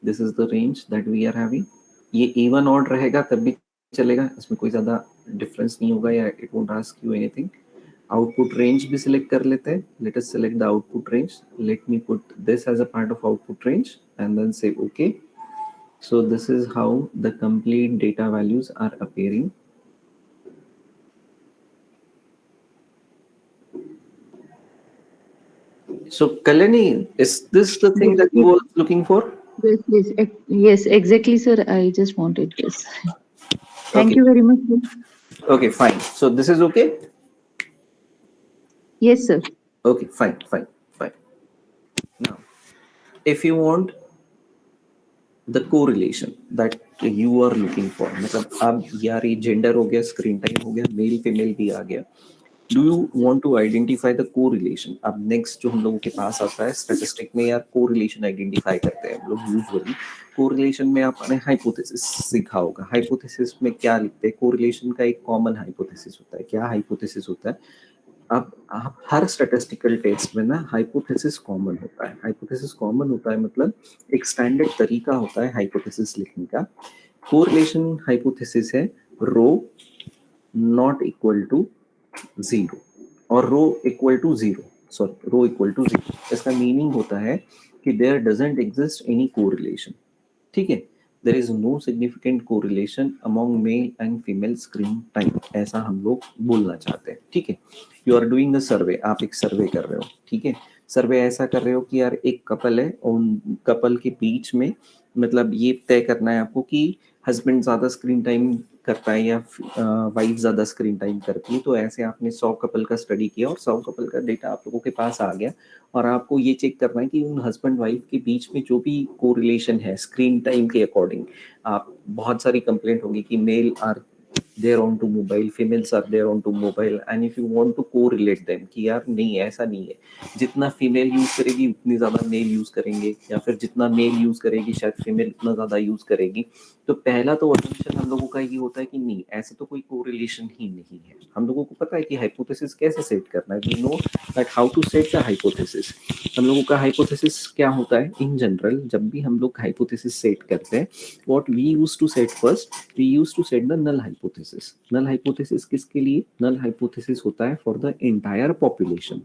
this is the range that we are having। ये even odd रहेगा तब भी चलेगा, इसमें कोई ज्यादा डिफरेंस नहीं होगा या it won't ask you anything। Output range भी सिलेक्ट कर लेते हैं। Let us select the output range. Let me put this as a part of output range and then say okay. so this is how the complete data values are appearing। So Kalani, is this the thing Yes, that you were looking for? yes, yes, yes, exactly, sir. I just wanted this. Thank Okay, you very much, sir. okay, fine. So this is okay? Yes, sir. Okay, fine. Now, if you want the correlation that you are looking for, मतलब अब यार ये gender हो गया, screen time हो गया, male female भी आ गया। Do you want to identify the correlation? अब नेक्स्ट जो हम लोगों के पास आता है स्टैटिस्टिक में, यार कोरिलेशन आइडेंटिफाई करते हैं हम लोग यूजुअली। कोरिलेशन में आपने हाइपोथेसिस सीखा होगा। हाइपोथेसिस में क्या लिखते हैं? कोरिलेशन का एक कॉमन हाइपोथेसिस होता है। क्या हाइपोथेसिस होता है? अब आप हर स्टैटिस्टिकल टेस्ट में ना हाइपोथेसिस कॉमन होता है। हाइपोथेसिस कॉमन होता है मतलब एक स्टैंडर्ड तरीका होता है हाइपोथेसिस लिखने का। कोरिलेशन हाइपोथेसिस है रो नॉट इक्वल टू 0 और row equal to 0, sorry row equal to 0। इसका मीनिंग होता है कि there doesn't exist any correlation. ठीक है, there is no significant correlation among male and female screen time, ऐसा हम लोग बोलना चाहते हैं। ठीक है, you are doing the survey, आप एक सर्वे कर रहे हो। ठीक है, सर्वे ऐसा कर रहे हो कि यार एक कपल है और उन कपल के बीच में मतलब ये तय करना है आपको कि हस्बैंड ज्यादा स्क्रीन टाइम करता है या वाइफ ज्यादा स्क्रीन टाइम करती है। तो ऐसे आपने 100 कपल का स्टडी किया और 100 कपल का डेटा आप लोगों के पास आ गया और आपको ये चेक करना है कि उन हस्बैंड वाइफ के बीच में जो भी कोरिलेशन है स्क्रीन टाइम के अकॉर्डिंग। आप बहुत सारी कंप्लेंट होगी कि male are there on to mobile, females are there on to mobile, and if you want to correlate them कि यार नहीं ऐसा नहीं है, जितना फीमेल यूज करेगी उतनी ज्यादा मेल यूज करेंगे या फिर जितना मेल यूज करेगी शायद फीमेल उतना ज्यादा यूज करेगी। तो पहला तो असम्पशन हम लोगों का ये होता है कि नहीं, ऐसा तो कोई कोरिलेशन ही नहीं है। हम लोगों को पता है कि हाइपोथेसिस कैसे सेट करना है। We know that how to set the hypothesis. हम लोगों का हाइपोथेसिस क्या होता है इन जनरल? जब भी हम लोग हाइपोथेसिस सेट करते हैं, what we use to set first, we use to set the null hypothesis. Null hypothesis किसके लिए? नल हाइपोथेसिस होता है for the entire population.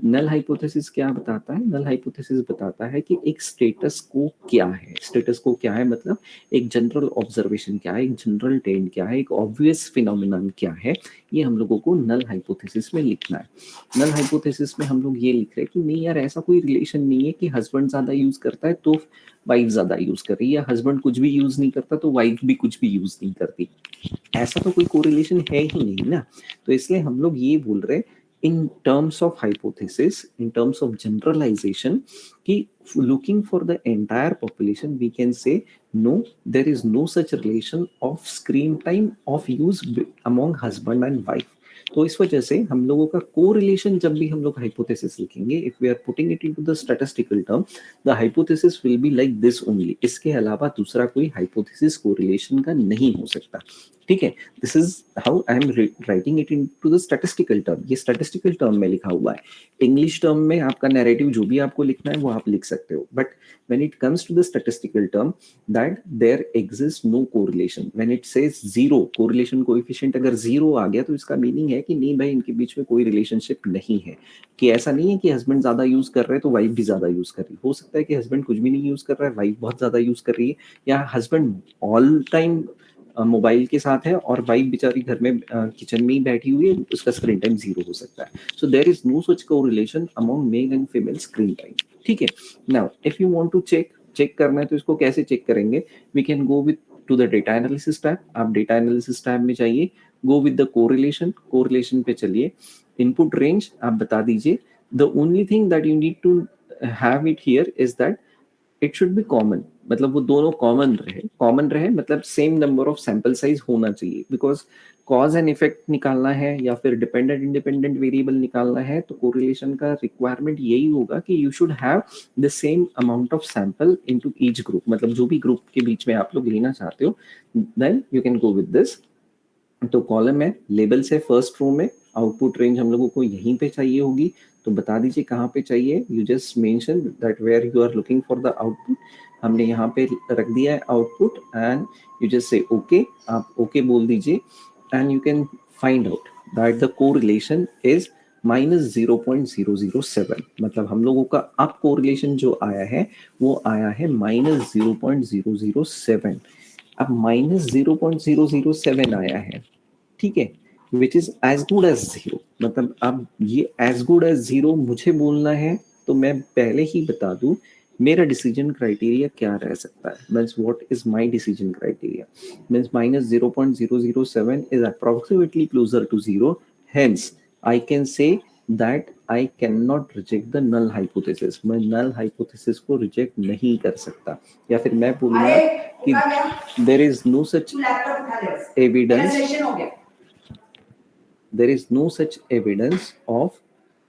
Null hypothesis क्या बताता है? नल हाइपोथेसिस बताता है कि एक स्टेटस को क्या है। स्टेटस को क्या है मतलब एक जनरल ऑब्जर्वेशन क्या है, एक जनरल ट्रेंड क्या है, एक ऑब्वियस फिनोमिनन क्या है। ये हम लोगों को नल हाइपोथेसिस में लिखना है। नल हाइपोथेसिस में हम लोग ये लिख रहे हैं कि नहीं यार ऐसा कोई रिलेशन नहीं है कि हस्बैंड ज्यादा यूज करता है तो वाइफ ज्यादा यूज कर रही है, या हस्बैंड कुछ भी यूज नहीं करता तो वाइफ भी कुछ भी यूज नहीं करती। ऐसा तो कोई कोरिलेशन है ही नहीं ना। तो इसलिए हम लोग ये बोल रहे हैं in terms of hypothesis, in terms of generalization, कि looking for the entire population we can say no, there is no such relation of screen time of use among husband and wife। तो इस वजह से हम लोगों का correlation जब भी हम लोग हाइपोथेसिस लिखेंगे, if we are putting it into the statistical term, the hypothesis will be like this only. इसके अलावा दूसरा कोई हाइपोथेसिस कोरिलेशन का नहीं हो सकता। ठीक है, this is how I am writing it into the statistical term. ये स्टैटिस्टिकल टर्म में लिखा हुआ है। इंग्लिश टर्म में आपका नैरेटिव जो भी आपको लिखना है वो आप लिख सकते हो, but when it comes to the statistical term that there exists no correlation, when it says zero correlation coefficient अगर जीरो आ गया तो इसका मीनिंग है कि नहीं भाई इनके बीच में कोई रिलेशनशिप नहीं है। कि ऐसा नहीं है कि हस्बैंड ज्यादा यूज कर रहे हैं तो वाइफ भी ज्यादा यूज कर रही है। हो सकता है कि हस्बैंड कुछ भी नहीं यूज कर रहा है, वाइफ बहुत ज्यादा यूज कर रही है, या हस्बैंड ऑल टाइम मोबाइल के साथ है और वाइफ बेचारी घर में किचन में ही बैठी हुई है, उसका स्क्रीन टाइम जीरो हो सकता है। So there is no such correlation among male and female screen time. ठीक है, now if you want to check करना है तो इसको कैसे चेक करेंगे? We can go with to the data analysis tab. आप डेटा एनालिसिस टैब में जाइए, गो विद द कोरिलेशन पे चलिए, इनपुट रेंज आप बता दीजिए। The only thing that you need to have it here is that it should be common। मतलब वो दोनों कॉमन रहे मतलब same number of sample size होना चाहिए, बिकॉज कॉज एंड इफेक्ट निकालना है या फिर डिपेंडेंट इंडिपेंडेंट वेरिएबल निकालना है तो कोरिलेशन का रिक्वायरमेंट यही होगा कि you should have the same amount of sample into each group, मतलब जो भी ग्रुप के बीच में आप लोग लेना चाहते हो, then you can go with this. तो कॉलम है, लेबल से फर्स्ट रो में, आउटपुट रेंज हम लोगों को यहीं पे चाहिए होगी, तो बता दीजिए कहाँ पे चाहिए, you just mention that where you are looking for the output. हमने यहाँ पे रख दिया है output and you just say okay, आप ओके बोल दीजिए and you can find out that the correlation is -0.007, मतलब हम लोगों का अब कोरिलेशन जो आया है वो आया है -0.007। अब -0.007 आया है, ठीक है, which is as good as zero. मतलब अब ये एज गुड एज जीरो मुझे बोलना है तो मैं पहले ही बता दूं मेरा डिसीजन क्राइटेरिया क्या रह सकता है। Means what is my decision criteria, means -0.007 is approximately closer to zero, hence I can say that I cannot reject the null hypothesis। मैं null hypothesis को reject नहीं कर सकता, या फिर मैं बोलूंगा कि there is no such evidence, there is no such evidence of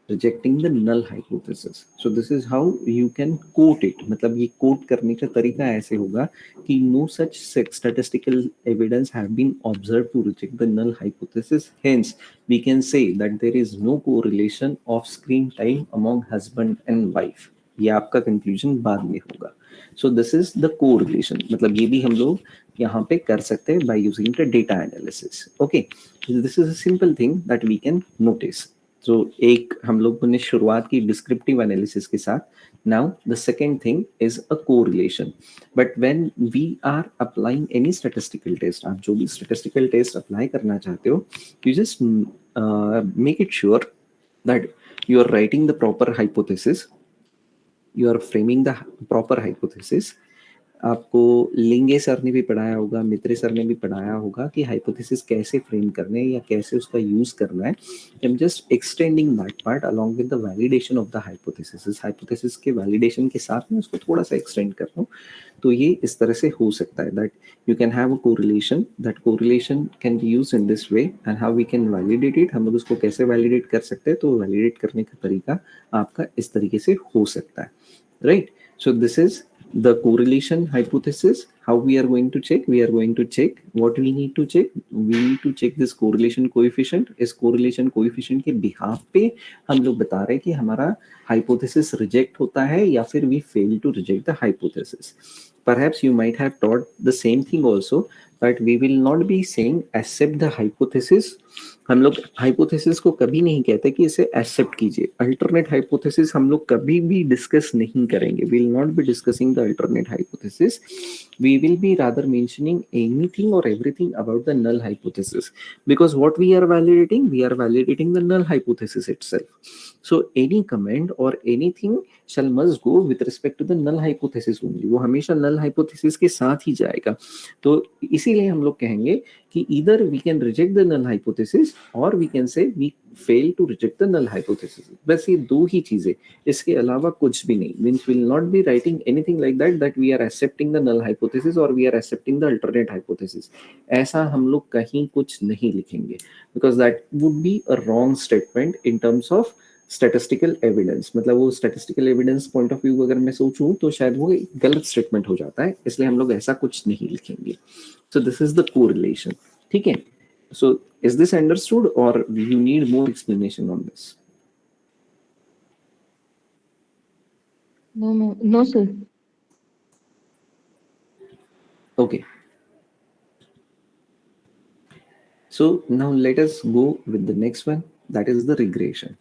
rejecting the null hypothesis। So this is how you can quote it। मतलब ये quote करने का तरीका ऐसे होगा कि no such statistical evidence have been observed to reject the null hypothesis, hence we can say that there is no correlation of screen time among husband and wife। ये आपका कंक्लूजन बाद में होगा। सो दिस इज द कोरिलेशन, मतलब ये भी हम लोग यहाँ पे कर सकते हैं by using the data analysis. Okay, this is a simple thing that we can notice. तो एक हम लोगों ने शुरुआत की डिस्क्रिप्टिव एनालिसिस के साथ। Now the second thing is a correlation. But when we are applying any statistical test, आप जो भी स्टैटिस्टिकल टेस्ट अप्लाई करना चाहते हो, you just make it sure that you are writing the proper hypothesis, you are framing the proper hypothesis। आपको लिंगे sir ने भी पढ़ाया होगा, मित्रे सर ने भी पढ़ाया होगा कि हाइपोथेसिस कैसे फ्रेम करने हैं या कैसे उसका यूज करना है। I am just extending that part along with the validation of the hypothesis. Hypothesis के वैलिडेशन के साथ में उसको थोड़ा सा एक्सटेंड कर रहा हूँ। तो ये इस तरह से हो सकता है that you can have a correlation, that correlation can be used in this way and how we can validate it. हम लोग उसको कैसे वैलिडेट कर सकते हैं, तो वैलिडेट करने का तरीका आपका इस तरीके से हो सकता है, right. So this is the correlation hypothesis. How we are going to check? We are going to check what we need to check. We need to check this correlation coefficient। इस correlation coefficient के behalf पे हम लोग बता रहे हैं कि हमारा hypothesis reject होता है या फिर we fail to reject the hypothesis। Perhaps you might have taught the same thing also, but we will not be saying accept the hypothesis। हम लोग हाइपोथेसिस को कभी नहीं कहते कि इसे एक्सेप्ट कीजिए। अल्टरनेट हाइपोथेसिस हम लोग कभी भी डिस्कस नहीं करेंगे। We will not be discussing the alternate hypothesis, we will be rather mentioning anything और everything about the null hypothesis, because what we are validating the null hypothesis itself. So any comment और anything shall must go with respect to the null hypothesis only। वो हमेशा null hypothesis के साथ ही जाएगा। तो इसीलिए हम लोग कहेंगे कि either we can reject the null hypothesis or we can say we fail to reject the null hypothesis। बस ये दो ही चीजें, इसके अलावा कुछ भी नहीं। means we will not be writing anything like that we are accepting the null hypothesis or we are accepting the alternate hypothesis। ऐसा हम लोग कहीं कुछ नहीं लिखेंगे, because that would be a wrong statement in terms of statistical evidence. मतलब वो statistical evidence point of view अगर मैं सोचूं तो शायद वो एक गलत स्टेटमेंट हो जाता है, इसलिए हम लोग ऐसा कुछ नहीं लिखेंगे। सो दिस इज द कोरिलेशन, ठीक है। सो इज दिस अंडरस्टूड और you need more explanation on this? No, sir. Okay, so now let us go with the next one, that is the regression।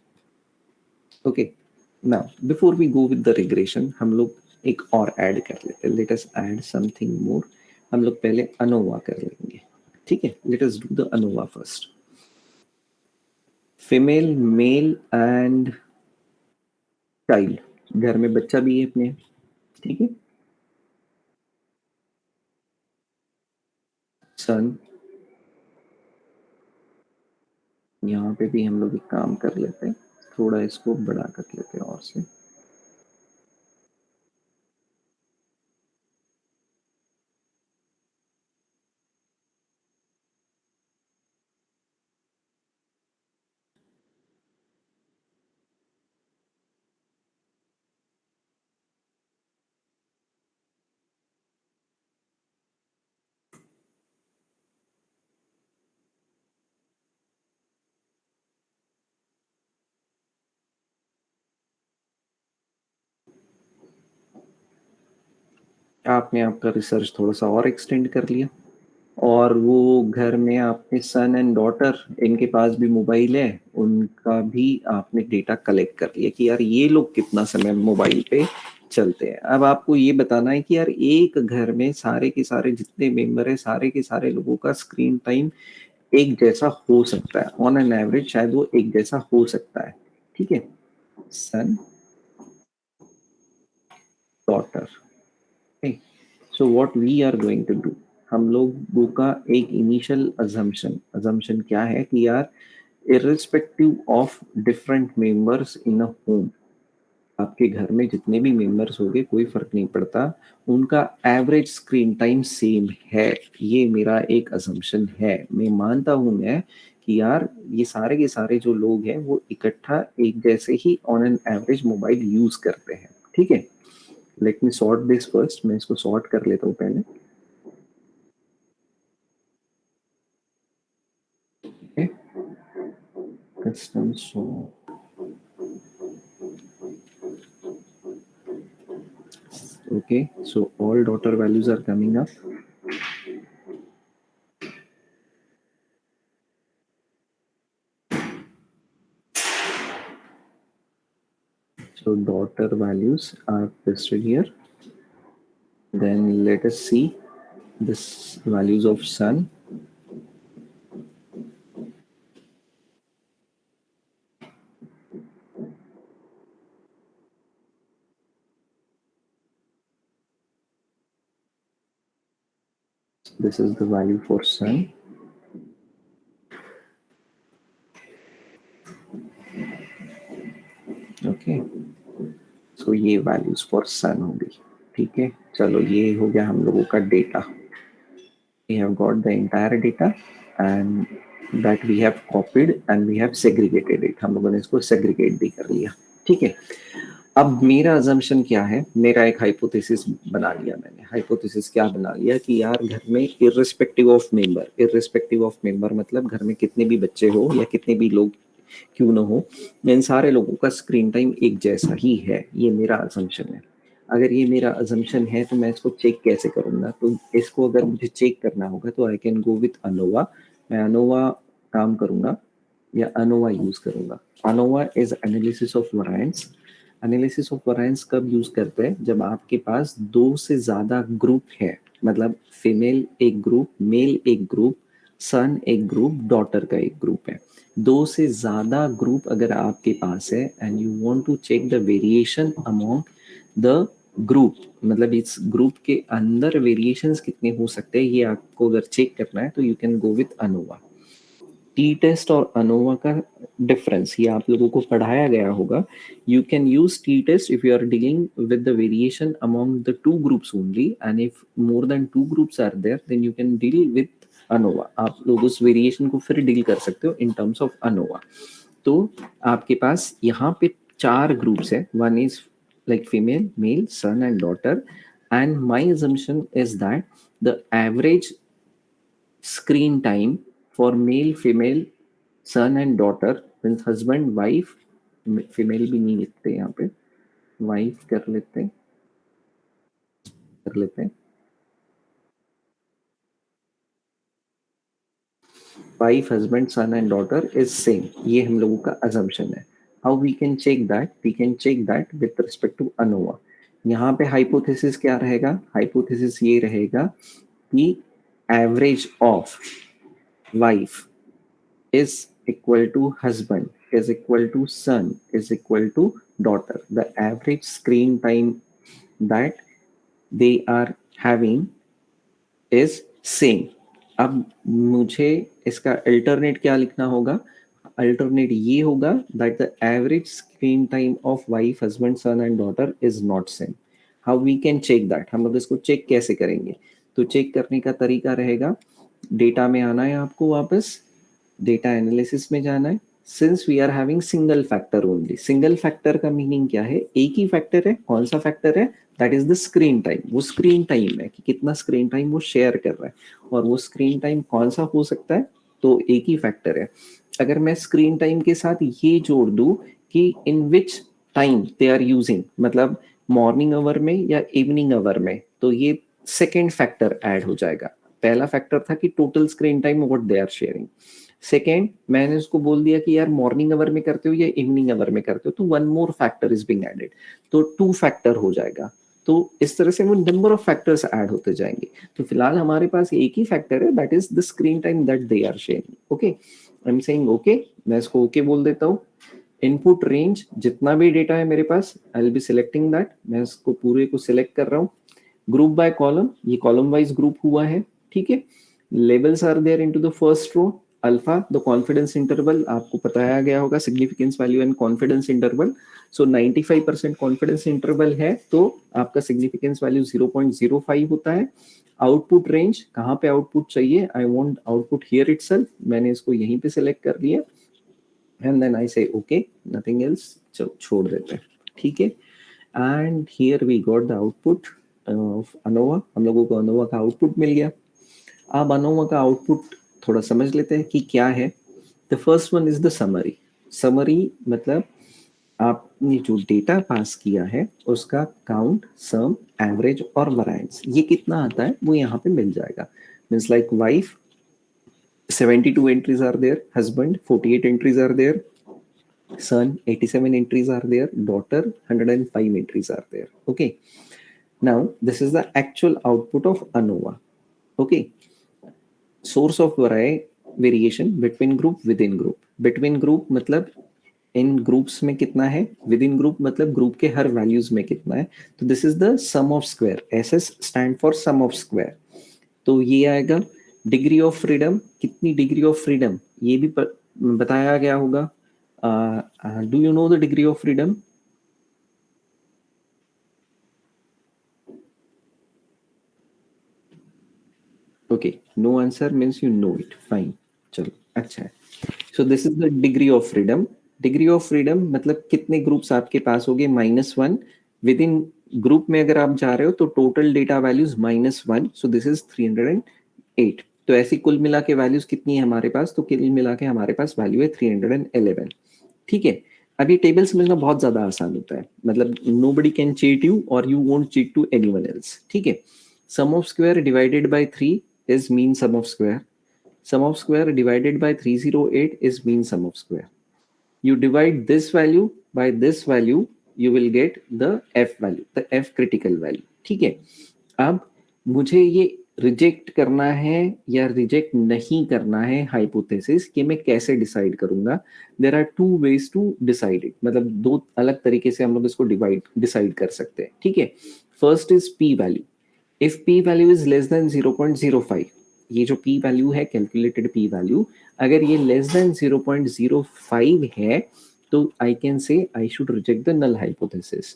okay, now before we go with the regression हम लोग एक और add कर लेते हैं। let us add something more। हम लोग पहले अनोवा कर लेंगे, ठीक है। let us do the ANOVA first। Female, male and child, घर में बच्चा भी है अपने, ठीक है। सन, यहाँ पे भी हम लोग एक काम कर लेते हैं, थोड़ा इसको बड़ा कर लेते हैं और से। आपने आपका रिसर्च थोड़ा सा और एक्सटेंड कर लिया, और वो घर में आपने सन एंड डॉटर, इनके पास भी मोबाइल है, उनका भी आपने डेटा कलेक्ट कर लिया कि यार ये लोग कितना समय मोबाइल पे चलते हैं। अब आपको ये बताना है कि यार एक घर में सारे के सारे जितने मेंबर है, सारे के सारे लोगों का स्क्रीन टाइम एक जैसा हो सकता है, ऑन एन एवरेज शायद वो एक जैसा हो सकता है, ठीक है। Son, daughter, so what we are going to do, हम लोगों का एक इनिशियल अजम्पशन क्या है कि यार irrespective of different members in a home, आपके घर में जितने भी मेंबर्स होंगे कोई फर्क नहीं पड़ता, उनका एवरेज स्क्रीन टाइम सेम है। ये मेरा एक अजम्पशन है, मैं मानता हूं मैं कि यार ये सारे के सारे जो लोग हैं वो इकट्ठा एक जैसे ही on an average mobile use करते हैं, ठीक है। Let me sort this first, मैं इसको सॉर्ट कर लेता हूँ पहले, okay? Custom sort. Okay, so all daughter values are coming up. So daughter values are pasted here. Then let us see this values of son. This is the value for son. Okay, so ये values for son होंगी, ठीक है। चलो ये हो गया हम लोगों का data. We have got the entire data and that we have copied and we have segregated it. हम लोगों ने इसको segregate भी कर लिया, ठीक है। अब मेरा अजम्पशन क्या है, मेरा एक हाइपोथेसिस बना लिया मैंने। हाइपोथेसिस क्या बना लिया कि यार घर में इर्रिस्पेक्टिव ऑफ मेंबर मतलब घर में कितने भी बच्चे हो या कितने भी लोग क्यों ना हो, इन सारे लोगों का स्क्रीन टाइम एक जैसा ही है। ये मेरा अजम्पशन है। अगर ये मेरा अजम्पशन है तो मैं इसको चेक कैसे करूंगा, तो इसको अगर मुझे चेक करना होगा तो I can go with ANOVA. मैं अनोवा काम करूंगा या अनोवा यूज करूंगा। ANOVA is analysis of variance. Analysis of variance कब यूज करते हैं, जब आपके पास दो से ज्यादा ग्रुप है, मतलब फीमेल एक ग्रुप, मेल एक ग्रुप, सन एक ग्रुप, डॉटर का एक ग्रुप है। दो से ज्यादा ग्रुप अगर आपके पास है and you want to check the variation among the group, मतलब इस ग्रुप के अंदर वेरिएशंस कितने हो सकते हैं, ये आपको अगर चेक करना है तो you can go with ANOVA. T test और अनोवा का डिफरेंस ये आप लोगों को पढ़ाया गया होगा। You can use t test if you are dealing with the variation among the two groups only, and if more than two groups are there then you can deal with ANOVA. आप लोग उस variation को फिर deal कर सकते हो इन terms of ANOVA. तो आपके पास यहाँ पे चार ग्रुप्स है, one is like female, male, son and daughter, and my assumption is that the average screen time for male, female, son and daughter means husband, wife, female भी नहीं लिखते यहाँ पे, wife कर लेते wife, husband, son and daughter is same, ये हम लोगों का assumption है। How we can check that? We can check that with respect to ANOVA। यहाँ पे hypothesis क्या रहेगा? Hypothesis ये रहेगा कि average of wife is equal to husband is equal to son is equal to daughter। The average screen time that they are having is same। अब मुझे इसका अल्टरनेट क्या लिखना होगा? अल्टरनेट ये होगा that the average screen time of wife, husband, son and daughter is not same। How we can check that? हम लोग इसको चेक कैसे करेंगे? तो चेक करने का तरीका रहेगा, डेटा में आना है आपको, वापस डेटा एनालिसिस में जाना है। Since we are having single factor only, single factor का मीनिंग क्या है? एक ही फैक्टर है। कौन सा फैक्टर है? That is the screen time. वो स्क्रीन टाइम है कि कितना स्क्रीन टाइम वो शेयर कर रहा है, और वो स्क्रीन टाइम कौन सा हो सकता है? तो एक ही फैक्टर है। अगर मैं स्क्रीन टाइम के साथ ये जोड़ दूं कि in which time they are using, मतलब मॉर्निंग आवर में या इवनिंग आवर में, तो ये सेकेंड फैक्टर ऐड हो जाएगा. पहला फैक्टर था कि total screen time what they are sharing. Second, मैंने उसको बोल दिया कि यार मॉर्निंग आवर में करते हो या इवनिंग आवर में करते हो, तो one more factor is being added, तो 2 फैक्टर हो जाएगा. तो इस तरह से वो नंबर ऑफ फैक्टर्स ऐड होते जाएंगे. तो फिलहाल हमारे पास एक ही फैक्टर है, that is the screen time that they are sharing. Okay, I am saying okay, मैं इसको ओके बोल देता हूँ. इनपुट रेंज, जितना भी डेटा है मेरे पास, I will be selecting that. मैं इसको पूरे को सिलेक्ट कर रहा हूँ. ग्रुप बाय कॉलम, ये कॉलम वाइज ग्रुप हुआ है. ठीक है. Levels are there into the first row. Alpha the confidence interval, आपको बताया गया होगा significance value and confidence interval. So 95% confidence interval है, तो आपका सिग्निफिकेंस वैल्यू 0.05 होता है. आउटपुट रेंज, कहाँ पे आउटपुट चाहिए, I want output here itself, मैंने इसको यहीं पे सिलेक्ट कर लिया. एंड देन आई से ओके, नथिंग एल्स, चलो छोड़ देते हैं. ठीक है. And here we got the output of ANOVA. हम लोगों को अनोवा का आउटपुट मिल गया. अब अनोवा का आउटपुट थोड़ा समझ लेते हैं कि क्या है. The first one is the summary. Summary मतलब आपने जो डेटा पास किया है उसका काउंट, सम, एवरेज और वैरिएंस, ये कितना आता है वो यहाँ पे मिल जाएगा. Means like wife 72 entries are there, husband 48 entries are there, son 87 entries are there, daughter 105 entries are there. Okay, now this is the actual output of ANOVA. Okay, source of variation between group, within group. Between group मतलब इन groups में कितना है, within group मतलब group के हर values में कितना है. तो this is the sum of square. SS stand for sum of square. तो ये आएगा. डिग्री ऑफ फ्रीडम, कितनी डिग्री ऑफ फ्रीडम, ये भी बताया गया होगा. Do you know the degree of freedom? Okay, no answer means you know it. Fine, चलो अच्छा है. So this is the degree of freedom. Degree of freedom मतलब कितने ग्रुप्स आपके पास हो गए, -1. विद इन ग्रुप में अगर आप जा रहे हो तो total data values -1, so this is 308. तो ऐसी कुल मिला के वैल्यूज कितनी है हमारे पास, तो कुल मिला के हमारे पास वैल्यू है 311. ठीक है. अब ये टेबल समझना बहुत ज्यादा आसान होता है, मतलब नोबडी कैन चीट यू और you won't cheat to anyone else. ठीक है. Sum of square divided by 3 is mean sum of square. Sum of square divided by 308 is mean sum of square. You divide this value by this value, you will get the f value, the f critical value. ठीक है. अब मुझे ये reject करना है या reject नहीं करना है हाइपोथेसिस, कि मैं कैसे डिसाइड करूंगा. There are 2 ways to decide it, मतलब 2 अलग तरीके से हम लोग इसको डिसाइड कर सकते हैं. ठीक है. First is p value. If p value is less than 0.05, ये जो p वैल्यू है, कैलकुलेटेड p वैल्यू, अगर ये लेस देन 0.05 है तो I can say I should reject the null hypothesis.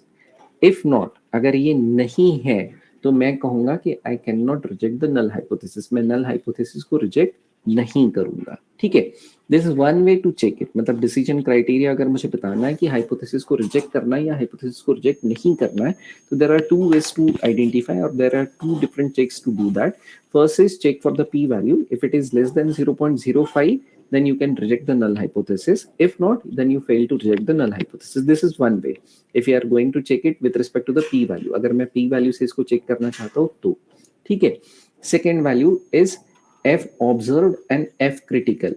If not, अगर ये नहीं है तो मैं कहूंगा कि I can not reject the null hypothesis, मैं नल हाइपोथेसिस को रिजेक्ट नहीं करूंगा. ठीक है. This is one way to check it. मतलब डिसीजन क्राइटेरिया अगर मुझे बताना है कि हाइपोथेसिस को रिजेक्ट करना है या हाइपोथेसिस को रिजेक्ट नहीं करना है, तो there are 2 ways to identify और there are 2 different checks to do that. First is check for the p value. If it is less than 0.05, then you can reject the null hypothesis. If not, then you fail to reject the null hypothesis. This is one way. If you are going to check it with respect to the p value, अगर मैं p value से इसको check करना चाहता हूँ तो. ठीक है. Second value is f observed and f critical.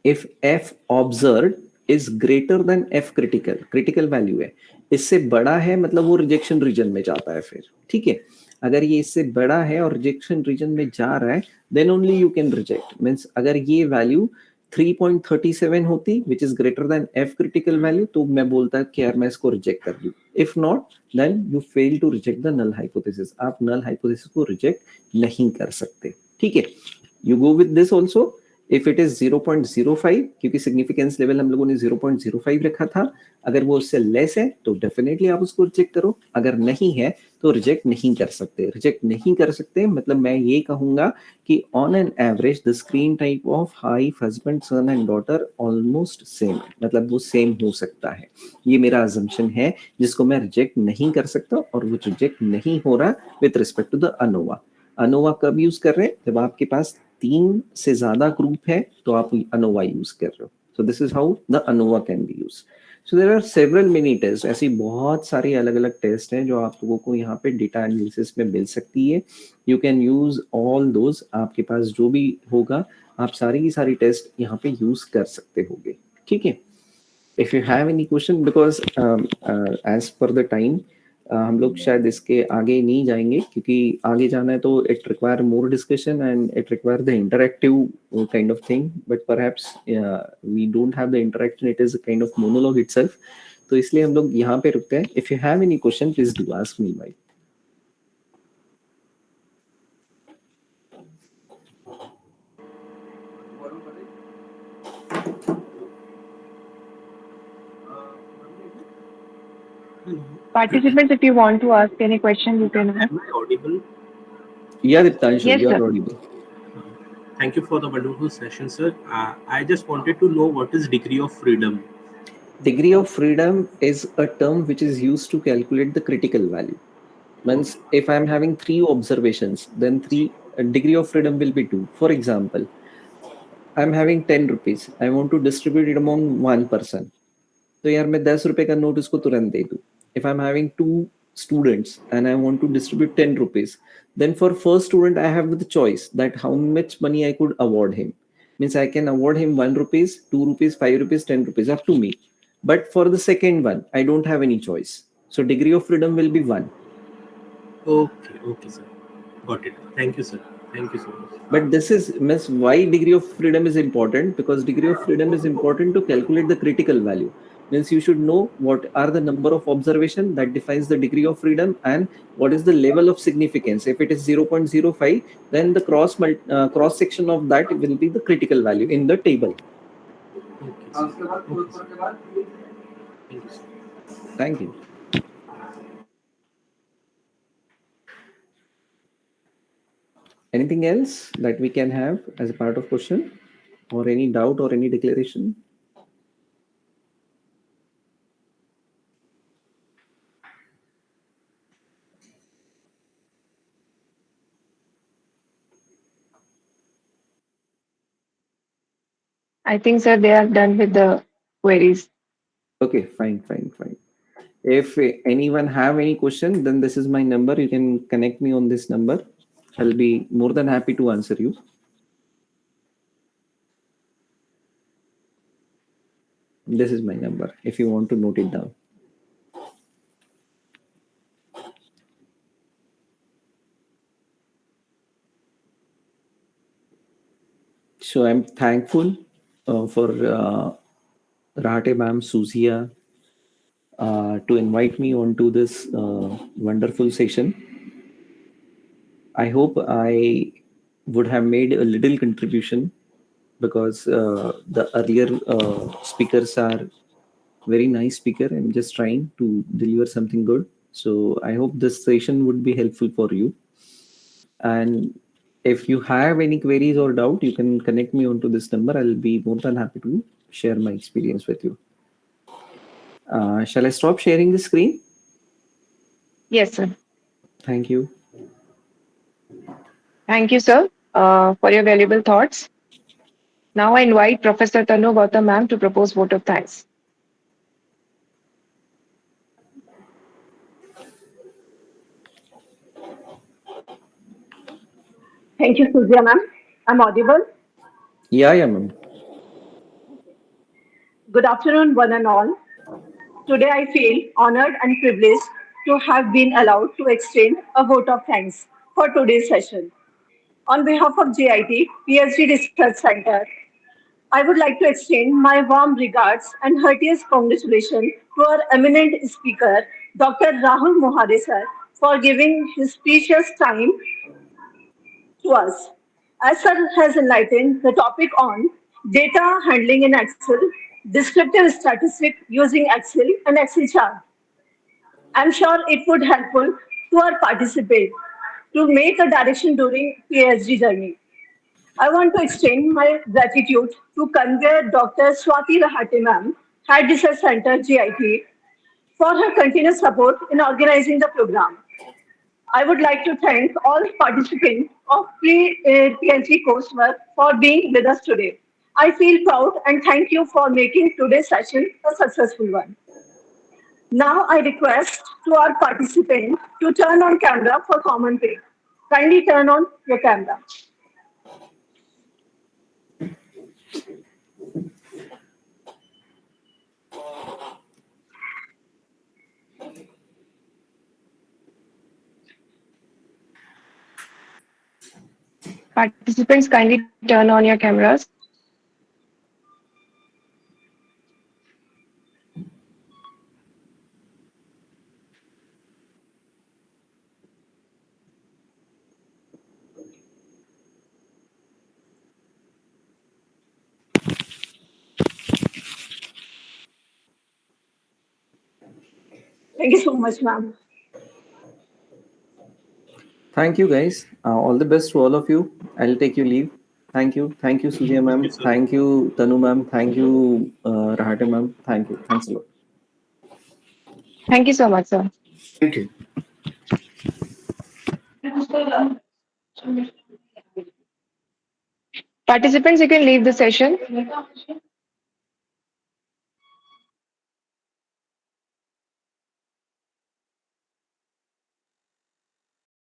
If f observed is greater than f critical, critical value है, इससे बड़ा है मतलब वो रिजेक्शन रीजन में जाता है फिर. ठीक है. अगर ये इससे बड़ा है और रिजेक्शन रीजन में जा रहा है, then only you can reject. Means अगर ये वैल्यू 3.37 होती which is greater than f critical value, तो मैं बोलता कि यार मैं इसको रिजेक्ट कर दूं. If not, then you fail to reject the null hypothesis. आप नल हाइपोथेसिस को रिजेक्ट नहीं कर सकते. ठीक है. You go with this also. If it is 0.05, क्योंकि सिग्निफिकेंस लेवल हम लोगों ने 0.05 रखा था, अगर वो उससे लेस है तो डेफिनेटली आप उसको रिजेक्ट करो. अगर नहीं है तो रिजेक्ट नहीं कर सकते. रिजेक्ट नहीं कर सकते मतलब मैं ये कहूंगा कि on an average the screen type of wife, husband, son and daughter almost same, मतलब वो सेम हो सकता है. ये मेरा अजम्पशन है जिसको मैं रिजेक्ट नहीं कर सकता, और वो रिजेक्ट नहीं हो रहा with respect to the ANOVA. ANOVA कब यूज कर रहे हैं, जब आपके पास 3 से ज्यादा ग्रुप है तो आप अनोवा यूज कर रहे हो. So this is how the ANOVA can be used. So there are several mini test, ऐसी बहुत सारी अलग अलग टेस्ट हैं जो आप लोगों को यहाँ पे डेटा एनालिसिस में मिल सकती है. You can use all those, आपके पास जो भी होगा आप सारी की सारी टेस्ट यहाँ पे यूज कर सकते होगे. ठीक है. If you have any question, because as per the time हम लोग शायद इसके आगे नहीं जाएंगे, क्योंकि आगे जाना है तो it require more discussion and it require the interactive kind of thing, but perhaps we don't have the interaction, it is a kind of monologue itself. तो इसलिए हम लोग यहाँ पे रुकते हैं. If you have any question please do ask me भाई. Participants, if you want to ask any question, you can ask. Am I audible? Yeah, Diptanshu, Yes, you are sir. audible. Thank you for the wonderful session, sir. I just wanted to know what is degree of freedom. Degree of freedom is a term which is used to calculate the critical value. Means if I'm having 3 observations, then degree of freedom will be 2. For example, I'm having 10 rupees. I want to distribute it among one person. तो यार मैं 10 रुपए का note उसको तुरंत दे दूं. If I'm having 2 students and I want to distribute 10 rupees, then for first student I have the choice that how much money I could award him. Means I can award him 1 rupees, 2 rupees, 5 rupees, 10 rupees, up to me. But for the second one, I don't have any choice. So degree of freedom will be 1. Okay, sir. Got it. Thank you, sir. Thank you so much. But this is means why degree of freedom is important, because degree of freedom is important to calculate the critical value. Means you should know what are the number of observation that defines the degree of freedom and what is the level of significance. If it is 0.05, then the cross section of that will be the critical value in the table. Okay, sir. Okay, sir. Thank you, sir. Thank you. Anything else that we can have as a part of question, or any doubt or any declaration? I think, sir, they are done with the queries. Okay, fine. If anyone have any question, then this is my number. You can connect me on this number. I'll be more than happy to answer you. This is my number if you want to note it down. So I'm thankful for Rahate ma'am, Suzia, to invite me onto this wonderful session. I hope I would have made a little contribution, because the earlier speakers are very nice speaker. I'm just trying to deliver something good. So I hope this session would be helpful for you. And if you have any queries or doubt, you can connect me onto this number. I'll be more than happy to share my experience with you. Shall I stop sharing the screen? Yes, sir. Thank you. Thank you, sir, for your valuable thoughts. Now I invite Professor Tanu Gautam ma'am to propose vote of thanks. Thank you, Suzia ma'am. I'm audible. Yeah, ma'am. Good afternoon, one and all. Today I feel honored and privileged to have been allowed to extend a vote of thanks for today's session. On behalf of JIT PhD Research Center, I would like to extend my warm regards and heartiest congratulations to our eminent speaker, Dr. Rahul Mohare sir, for giving his precious time to us. As sir has enlightened the topic on data handling in Excel, descriptive statistics using Excel and Excel chart. I'm sure it would helpful to our participants to make a direction during PhD journey. I want to extend my gratitude to conveyor Dr. Swati Rahate ma'am, Head Research Center, GIT, for her continuous support in organizing the program. I would like to thank all participants of PhD coursework for being with us today. I feel proud and thank you for making today's session a successful one. Now I request to our participant to turn on camera for common pay. Kindly turn on your camera. Participants, kindly turn on your cameras. Thank you so much, ma'am. Thank you, guys. All the best to all of you. I'll take you leave. Thank you. Thank you, Sujay Thank you, ma'am. sir. Thank you, Tanu ma'am. Thank you, Rahate ma'am. Thank you. Thanks a lot. Thank you so much, sir. Thank you. Participants, you can leave the session.